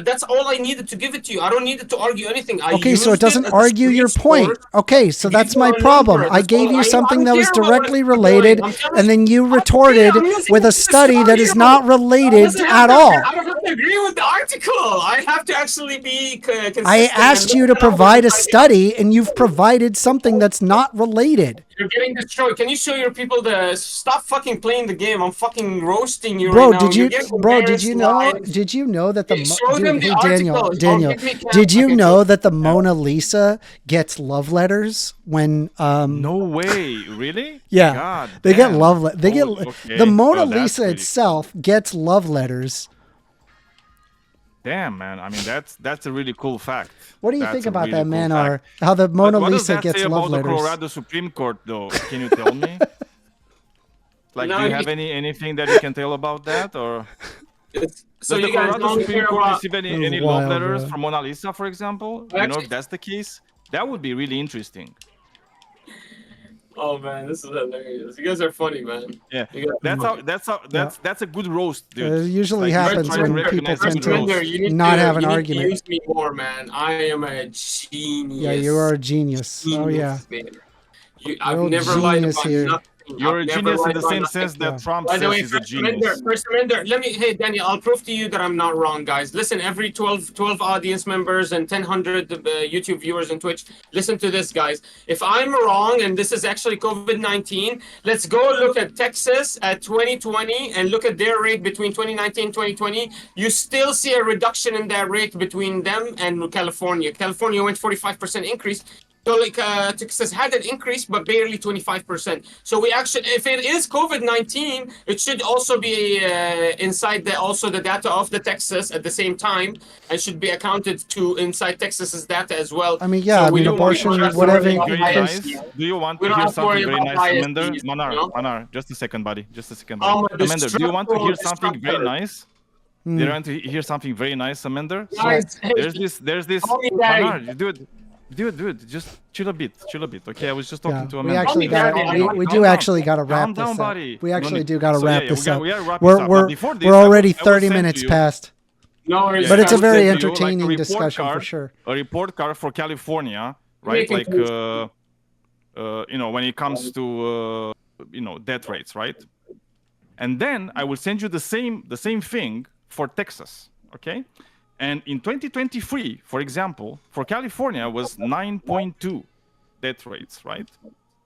Speaker 2: That's all I needed to give it to you. I don't need it to argue anything.
Speaker 1: Okay, so it doesn't argue your point. Okay, so that's my problem. I gave you something that was directly related, and then you retorted with a study that is not related at all.
Speaker 2: I don't have to agree with the article. I have to actually be consistent.
Speaker 1: I asked you to provide a study, and you've provided something that's not related.
Speaker 2: You're getting destroyed. Can you show your people the stop fucking playing the game? I'm fucking roasting you
Speaker 1: Bro,
Speaker 2: right now.
Speaker 1: did
Speaker 2: You're
Speaker 1: you,
Speaker 2: getting
Speaker 1: bro, did
Speaker 2: embarrassed
Speaker 1: you know,
Speaker 2: live.
Speaker 1: did you know that the,
Speaker 2: Show them
Speaker 1: dude,
Speaker 2: the
Speaker 1: hey, Daniel,
Speaker 2: articles.
Speaker 1: Daniel,
Speaker 2: Give me
Speaker 1: did you
Speaker 2: okay,
Speaker 1: know that the Mona Lisa gets love letters when,
Speaker 3: No way, really?
Speaker 1: yeah,
Speaker 3: God
Speaker 1: they get
Speaker 3: damn.
Speaker 1: love, they get,
Speaker 3: Okay.
Speaker 1: the Mona
Speaker 3: Well, that's
Speaker 1: Lisa
Speaker 3: pretty
Speaker 1: itself gets love letters.
Speaker 3: Damn, man. I mean, that's a really cool fact.
Speaker 1: What do you
Speaker 3: That's
Speaker 1: think
Speaker 3: a
Speaker 1: about
Speaker 3: really
Speaker 1: that,
Speaker 3: cool
Speaker 1: man?
Speaker 3: fact.
Speaker 1: Or how the Mona
Speaker 3: What does
Speaker 1: Lisa
Speaker 3: that
Speaker 1: gets
Speaker 3: say
Speaker 1: love
Speaker 3: about the
Speaker 1: letters?
Speaker 3: Colorado Supreme Court, though? Can you tell me? Like,
Speaker 2: No,
Speaker 3: do you
Speaker 2: he-
Speaker 3: have anything that you can tell about that, or
Speaker 2: So
Speaker 3: does the
Speaker 2: you guys
Speaker 3: Colorado
Speaker 2: only
Speaker 3: Supreme
Speaker 2: care
Speaker 3: Court
Speaker 2: about.
Speaker 3: receive any,
Speaker 1: This is
Speaker 3: any love
Speaker 1: wild,
Speaker 3: letters
Speaker 1: bro.
Speaker 3: from Mona Lisa, for example? Do you know if
Speaker 2: Actually-
Speaker 3: that's the case? That would be really interesting.
Speaker 2: Oh man, this is hilarious. You guys are funny, man.
Speaker 3: Yeah,
Speaker 2: You guys
Speaker 3: that's
Speaker 2: are
Speaker 3: how that's a good roast, dude.
Speaker 1: It usually
Speaker 3: Like,
Speaker 1: happens
Speaker 3: trying to
Speaker 1: when people
Speaker 3: recognize a
Speaker 1: tend
Speaker 3: good
Speaker 1: to
Speaker 3: roast.
Speaker 2: You need
Speaker 1: not
Speaker 2: to,
Speaker 1: have an
Speaker 2: you need
Speaker 1: argument.
Speaker 2: To use me more, man. I am a genius.
Speaker 1: Yeah, you are a genius. Oh yeah,
Speaker 2: Genius, man. I've
Speaker 1: Real
Speaker 2: never lied
Speaker 1: genius
Speaker 2: about
Speaker 1: here.
Speaker 2: nothing.
Speaker 3: You're a
Speaker 2: I've never
Speaker 3: genius in
Speaker 2: lied
Speaker 3: the
Speaker 2: about
Speaker 3: same
Speaker 2: nothing.
Speaker 3: sense that
Speaker 1: Yeah.
Speaker 3: Trump
Speaker 2: By the way,
Speaker 3: says he's a
Speaker 2: First Amendment,
Speaker 3: genius.
Speaker 2: First Amendment, hey, Daniel, I'll prove to you that I'm not wrong, guys. Listen, every 12 audience members and 1,000 YouTube viewers on Twitch, listen to this, guys. If I'm wrong and this is actually COVID-19, let's go look at Texas at 2020 and look at their rate between 2019 and 2020. You still see a reduction in that rate between them and California. California went 45% increase. So like Texas had an increase, but barely 25%. So we actually, if it is COVID-19, it should also be inside also the data of the Texas at the same time, and should be accounted to inside Texas's data as well.
Speaker 1: I mean, yeah,
Speaker 2: So
Speaker 1: I
Speaker 2: we
Speaker 1: mean,
Speaker 2: don't want to
Speaker 1: abortion,
Speaker 2: worry
Speaker 1: whatever.
Speaker 2: about
Speaker 3: Very
Speaker 2: bias
Speaker 3: nice.
Speaker 2: here.
Speaker 3: Do you want
Speaker 2: We
Speaker 3: to
Speaker 2: don't
Speaker 3: hear
Speaker 2: have to worry
Speaker 3: something very
Speaker 2: about
Speaker 3: nice,
Speaker 2: bias,
Speaker 3: Amanda?
Speaker 2: you
Speaker 3: Manar,
Speaker 2: know?
Speaker 3: Manar, just a second, buddy. Just a second,
Speaker 2: I'm
Speaker 3: buddy.
Speaker 2: a
Speaker 3: Amanda, do you want to hear something very
Speaker 2: destructor.
Speaker 3: nice? Do you want to hear something very nice, Amanda? So
Speaker 2: Guys, hey,
Speaker 3: there's this.
Speaker 2: call me daddy.
Speaker 3: Manar, dude, just chill a bit, Okay, I was just talking
Speaker 1: Yeah,
Speaker 3: to
Speaker 1: we
Speaker 3: Amanda.
Speaker 1: actually
Speaker 2: Calm
Speaker 1: got
Speaker 2: down,
Speaker 1: we
Speaker 3: Calm
Speaker 1: do
Speaker 3: down.
Speaker 1: actually got to wrap
Speaker 3: Calm
Speaker 1: this
Speaker 3: down,
Speaker 1: up.
Speaker 3: buddy.
Speaker 1: We
Speaker 3: No
Speaker 1: actually
Speaker 3: need-
Speaker 1: do got to
Speaker 3: so,
Speaker 1: wrap
Speaker 3: yeah,
Speaker 1: this
Speaker 3: we
Speaker 1: up.
Speaker 3: gotta wrap this up. But
Speaker 1: We're
Speaker 3: before this,
Speaker 1: we're already
Speaker 3: I will
Speaker 1: 30
Speaker 3: send to
Speaker 1: minutes
Speaker 3: you-
Speaker 1: past,
Speaker 2: No worries.
Speaker 1: but it's a
Speaker 3: I will
Speaker 1: very
Speaker 3: send you, like, a
Speaker 1: entertaining
Speaker 3: report
Speaker 1: discussion for
Speaker 3: card,
Speaker 1: sure.
Speaker 3: A report card for California, right?
Speaker 2: Making
Speaker 3: Like, when it comes to death rates, right? And then I will send you the same thing for Texas, okay? And in 2023, for example, for California was 9.2 death rates, right?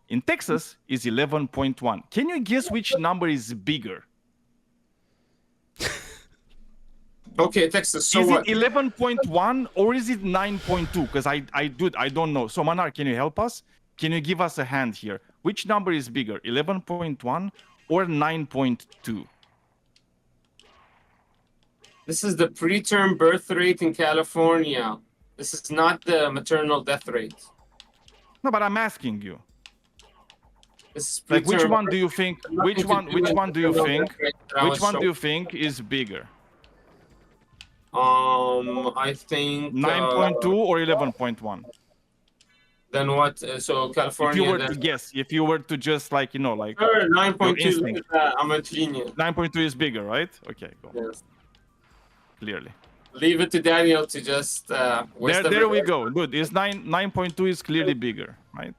Speaker 3: In Texas is 11.1. Can you guess which number is bigger?
Speaker 2: Okay, Texas. So
Speaker 3: Is
Speaker 2: what?
Speaker 3: it 11.1 or is it 9.2? Because I don't know. So Manar, can you help us? Can you give us a hand here? Which number is bigger, 11.1 or 9.2?
Speaker 2: This is the preterm birth rate in California. This is not the maternal death rate.
Speaker 3: No, but I'm asking you.
Speaker 2: This is
Speaker 3: Like, which
Speaker 2: preterm
Speaker 3: one
Speaker 2: birth
Speaker 3: do you
Speaker 2: rate.
Speaker 3: think?
Speaker 2: Nothing
Speaker 3: Which
Speaker 2: to
Speaker 3: one?
Speaker 2: do
Speaker 3: Which
Speaker 2: with
Speaker 3: one do you
Speaker 2: maternal
Speaker 3: think?
Speaker 2: death rate that I
Speaker 3: Which
Speaker 2: was
Speaker 3: one do you
Speaker 2: shown.
Speaker 3: think is bigger?
Speaker 2: I think
Speaker 3: 9.2 or 11.1?
Speaker 2: Then what? So
Speaker 3: If
Speaker 2: California.
Speaker 3: you were
Speaker 2: then,
Speaker 3: to guess, if you were to just like
Speaker 2: Sure, 9.2. Look
Speaker 3: instinct.
Speaker 2: at that. I'm a genius.
Speaker 3: 9.2 is bigger, right? Okay, go.
Speaker 2: Yes.
Speaker 3: Clearly.
Speaker 2: Leave it to Daniel to just waste
Speaker 3: There we
Speaker 2: everything.
Speaker 3: go. Good. It's 9.2 is clearly bigger, right?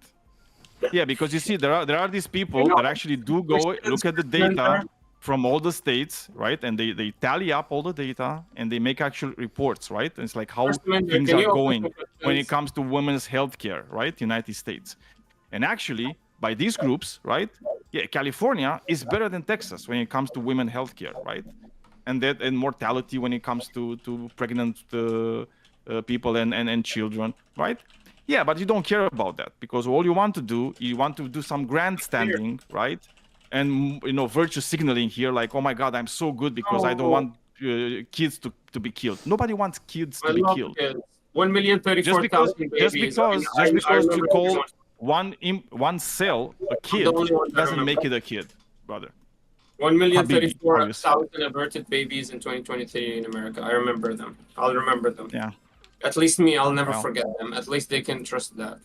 Speaker 3: Yeah, because you see, there are these people that actually do go look at the data from all the states, right? And they tally up all the data and they make actual reports, right? And it's like how
Speaker 2: First Amendment,
Speaker 3: things
Speaker 2: can
Speaker 3: are
Speaker 2: you open
Speaker 3: going
Speaker 2: the
Speaker 3: when it
Speaker 2: questions?
Speaker 3: comes to women's healthcare, right? United States. And actually, by these groups, right? Yeah, California is better than Texas when it comes to women healthcare, right? And mortality when it comes to pregnant people and children, right? Yeah, but you don't care about that because all you want to do some grandstanding, right? And virtue signaling here, like, oh my God, I'm so good because I don't want kids to be killed. Nobody wants kids to
Speaker 2: I
Speaker 3: be
Speaker 2: love
Speaker 3: killed.
Speaker 2: kids. 1,034,000
Speaker 3: Just
Speaker 2: babies.
Speaker 3: because
Speaker 2: I
Speaker 3: you
Speaker 2: remember
Speaker 3: call
Speaker 2: everyone.
Speaker 3: one cell a kid
Speaker 2: the only one that
Speaker 3: doesn't make it
Speaker 2: remember.
Speaker 3: a kid, brother.
Speaker 2: 1,034,000 averted babies in 2023 in America. I remember them. I'll remember them.
Speaker 3: Yeah.
Speaker 2: At least me, I'll never
Speaker 3: Wow.
Speaker 2: forget them. At least they can trust that.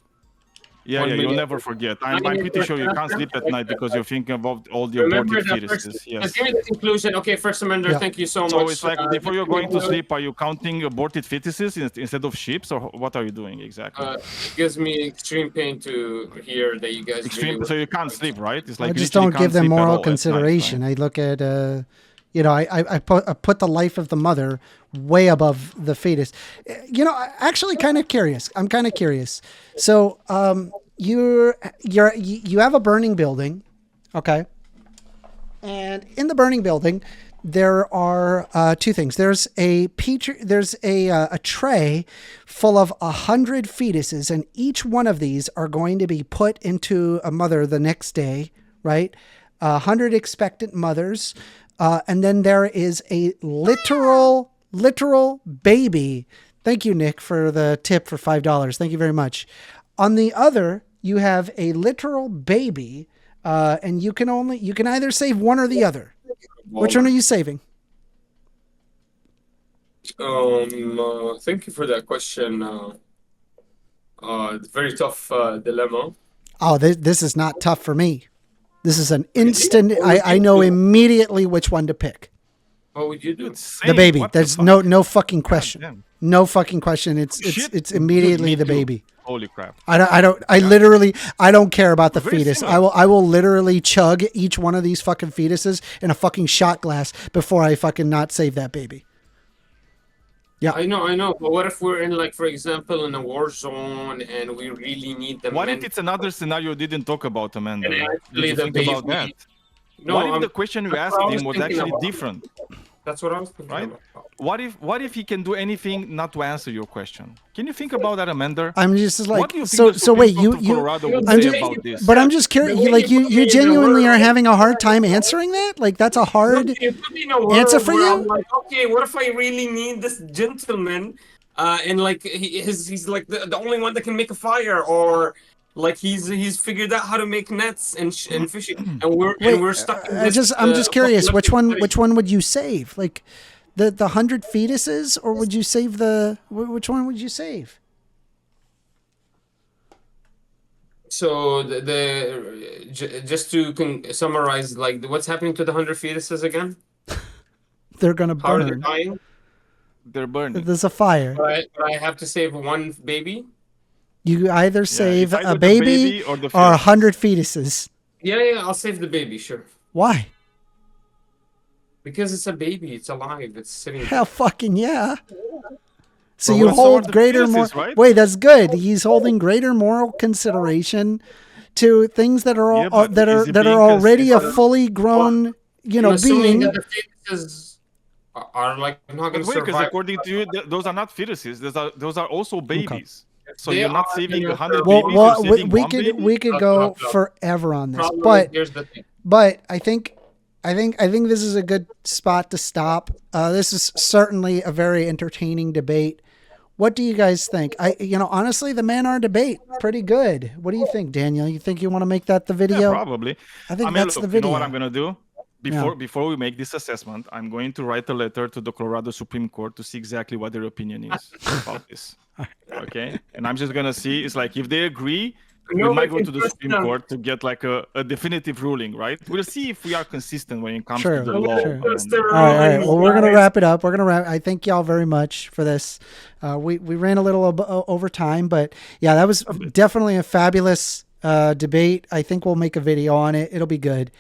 Speaker 3: Yeah,
Speaker 2: 1
Speaker 3: you'll
Speaker 2: million.
Speaker 3: never forget. I'm pretty sure you can't sleep at night because you're thinking about all the aborted fetuses. Yes.
Speaker 2: Just give me the conclusion. Okay, First Amender,
Speaker 1: Yeah.
Speaker 2: thank you so much.
Speaker 3: So it's like before you're going to
Speaker 2: conclusion.
Speaker 3: sleep, are you counting aborted fetuses instead of sheep, or what are you doing exactly?
Speaker 2: It gives me extreme pain to hear that you guys
Speaker 3: Extreme.
Speaker 2: really
Speaker 3: So you can't sleep, right? It's like
Speaker 1: I
Speaker 3: you
Speaker 1: just
Speaker 3: literally
Speaker 1: don't give
Speaker 3: can't
Speaker 1: them
Speaker 3: sleep at all
Speaker 1: moral
Speaker 3: at night,
Speaker 1: consideration.
Speaker 3: right?
Speaker 1: I look at, I put the life of the mother way above the fetus. I'm actually kind of curious. I'm kind of curious. So, you have a burning building, okay? And in the burning building, there are two things. There's a tray full of 100 fetuses, and each one of these are going to be put into a mother the next day, right? 100 expectant mothers, and then there is a literal baby. Thank you, Nick, for the tip for $5. Thank you very much. On the other, you have a literal baby, and you can either save one or the other. Which one are you saving?
Speaker 2: Thank you for that question. Very tough dilemma.
Speaker 1: Oh, this is not tough for me. This is an instant. I know immediately which one to pick.
Speaker 2: What would you do?
Speaker 1: The baby. There's no fucking question. No fucking question. It's immediately the baby.
Speaker 3: Holy crap!
Speaker 1: I don't care about the fetus. Similar. I will literally chug each one of these fucking fetuses in a fucking shot glass before I fucking not save that baby. Yeah,
Speaker 2: I know. But what if we're in, like, for example, in a war zone and we really need them?
Speaker 3: What if it's another scenario you didn't talk about, Amanda?
Speaker 2: And actually
Speaker 3: Did you think about that?
Speaker 2: No,
Speaker 3: what if the question you asked him was actually different?
Speaker 2: That's what I was thinking about.
Speaker 3: What if he can do anything not to answer your question? Can you think about that, Amanda?
Speaker 1: I'm just like,
Speaker 3: what do you think
Speaker 1: so wait,
Speaker 3: about this?
Speaker 1: But I'm just curious. You genuinely are having a hard time answering that? Like, that's a hard answer for you?
Speaker 2: I'm like, okay, what if I really need this gentleman, and like he's like the only one that can make a fire, or like he's figured out how to make nets and fishing, and we're stuck in this,
Speaker 1: I'm just curious, which one would you save? Like the 100 fetuses, or would you save which one would you save?
Speaker 2: So just to summarize, like, what's happening to the 100 fetuses again?
Speaker 1: They're gonna burn.
Speaker 2: How are they dying?
Speaker 3: They're burning.
Speaker 1: There's a fire.
Speaker 2: But I have to save one baby.
Speaker 1: You either save a baby or 100 fetuses.
Speaker 2: Yeah, I'll save the baby, sure.
Speaker 1: Why?
Speaker 2: Because it's a baby, it's alive, it's sitting.
Speaker 1: Hell fucking yeah. So
Speaker 3: But
Speaker 1: you
Speaker 3: what
Speaker 1: hold
Speaker 3: are the
Speaker 1: greater
Speaker 3: fetuses, right?
Speaker 1: Wait, that's good. He's holding greater moral consideration to things that are already a fully grown,
Speaker 2: I'm assuming
Speaker 1: being.
Speaker 2: that the fetuses are like not going to survive.
Speaker 3: Because according to you, those are not fetuses. Those are also babies.
Speaker 2: Okay.
Speaker 3: So you're not saving 100
Speaker 1: Well,
Speaker 3: babies. You're saving
Speaker 1: we
Speaker 3: one
Speaker 1: could
Speaker 3: baby?
Speaker 1: we could go forever on this,
Speaker 2: Probably, here's the thing.
Speaker 1: but I think this is a good spot to stop. This is certainly a very entertaining debate. What do you guys think? Honestly, the man-hour debate, pretty good. What do you think, Daniel? You think you want to make that the video?
Speaker 3: Yeah, probably.
Speaker 1: I think that's the video.
Speaker 3: You know what I'm going to do? Before we make this assessment, I'm going to write a letter to the Colorado Supreme Court to see exactly what their opinion is about this. Okay? And I'm just going to see, it's like, if they agree, we might go to the Supreme Court to get like a definitive ruling, right? We'll see if we are consistent when it comes to the law.
Speaker 1: All right. Well, we're going to wrap it up. I thank y'all very much for this. We ran a little over time, but yeah, that was definitely a fabulous debate. I think we'll make a video on it. It'll be good.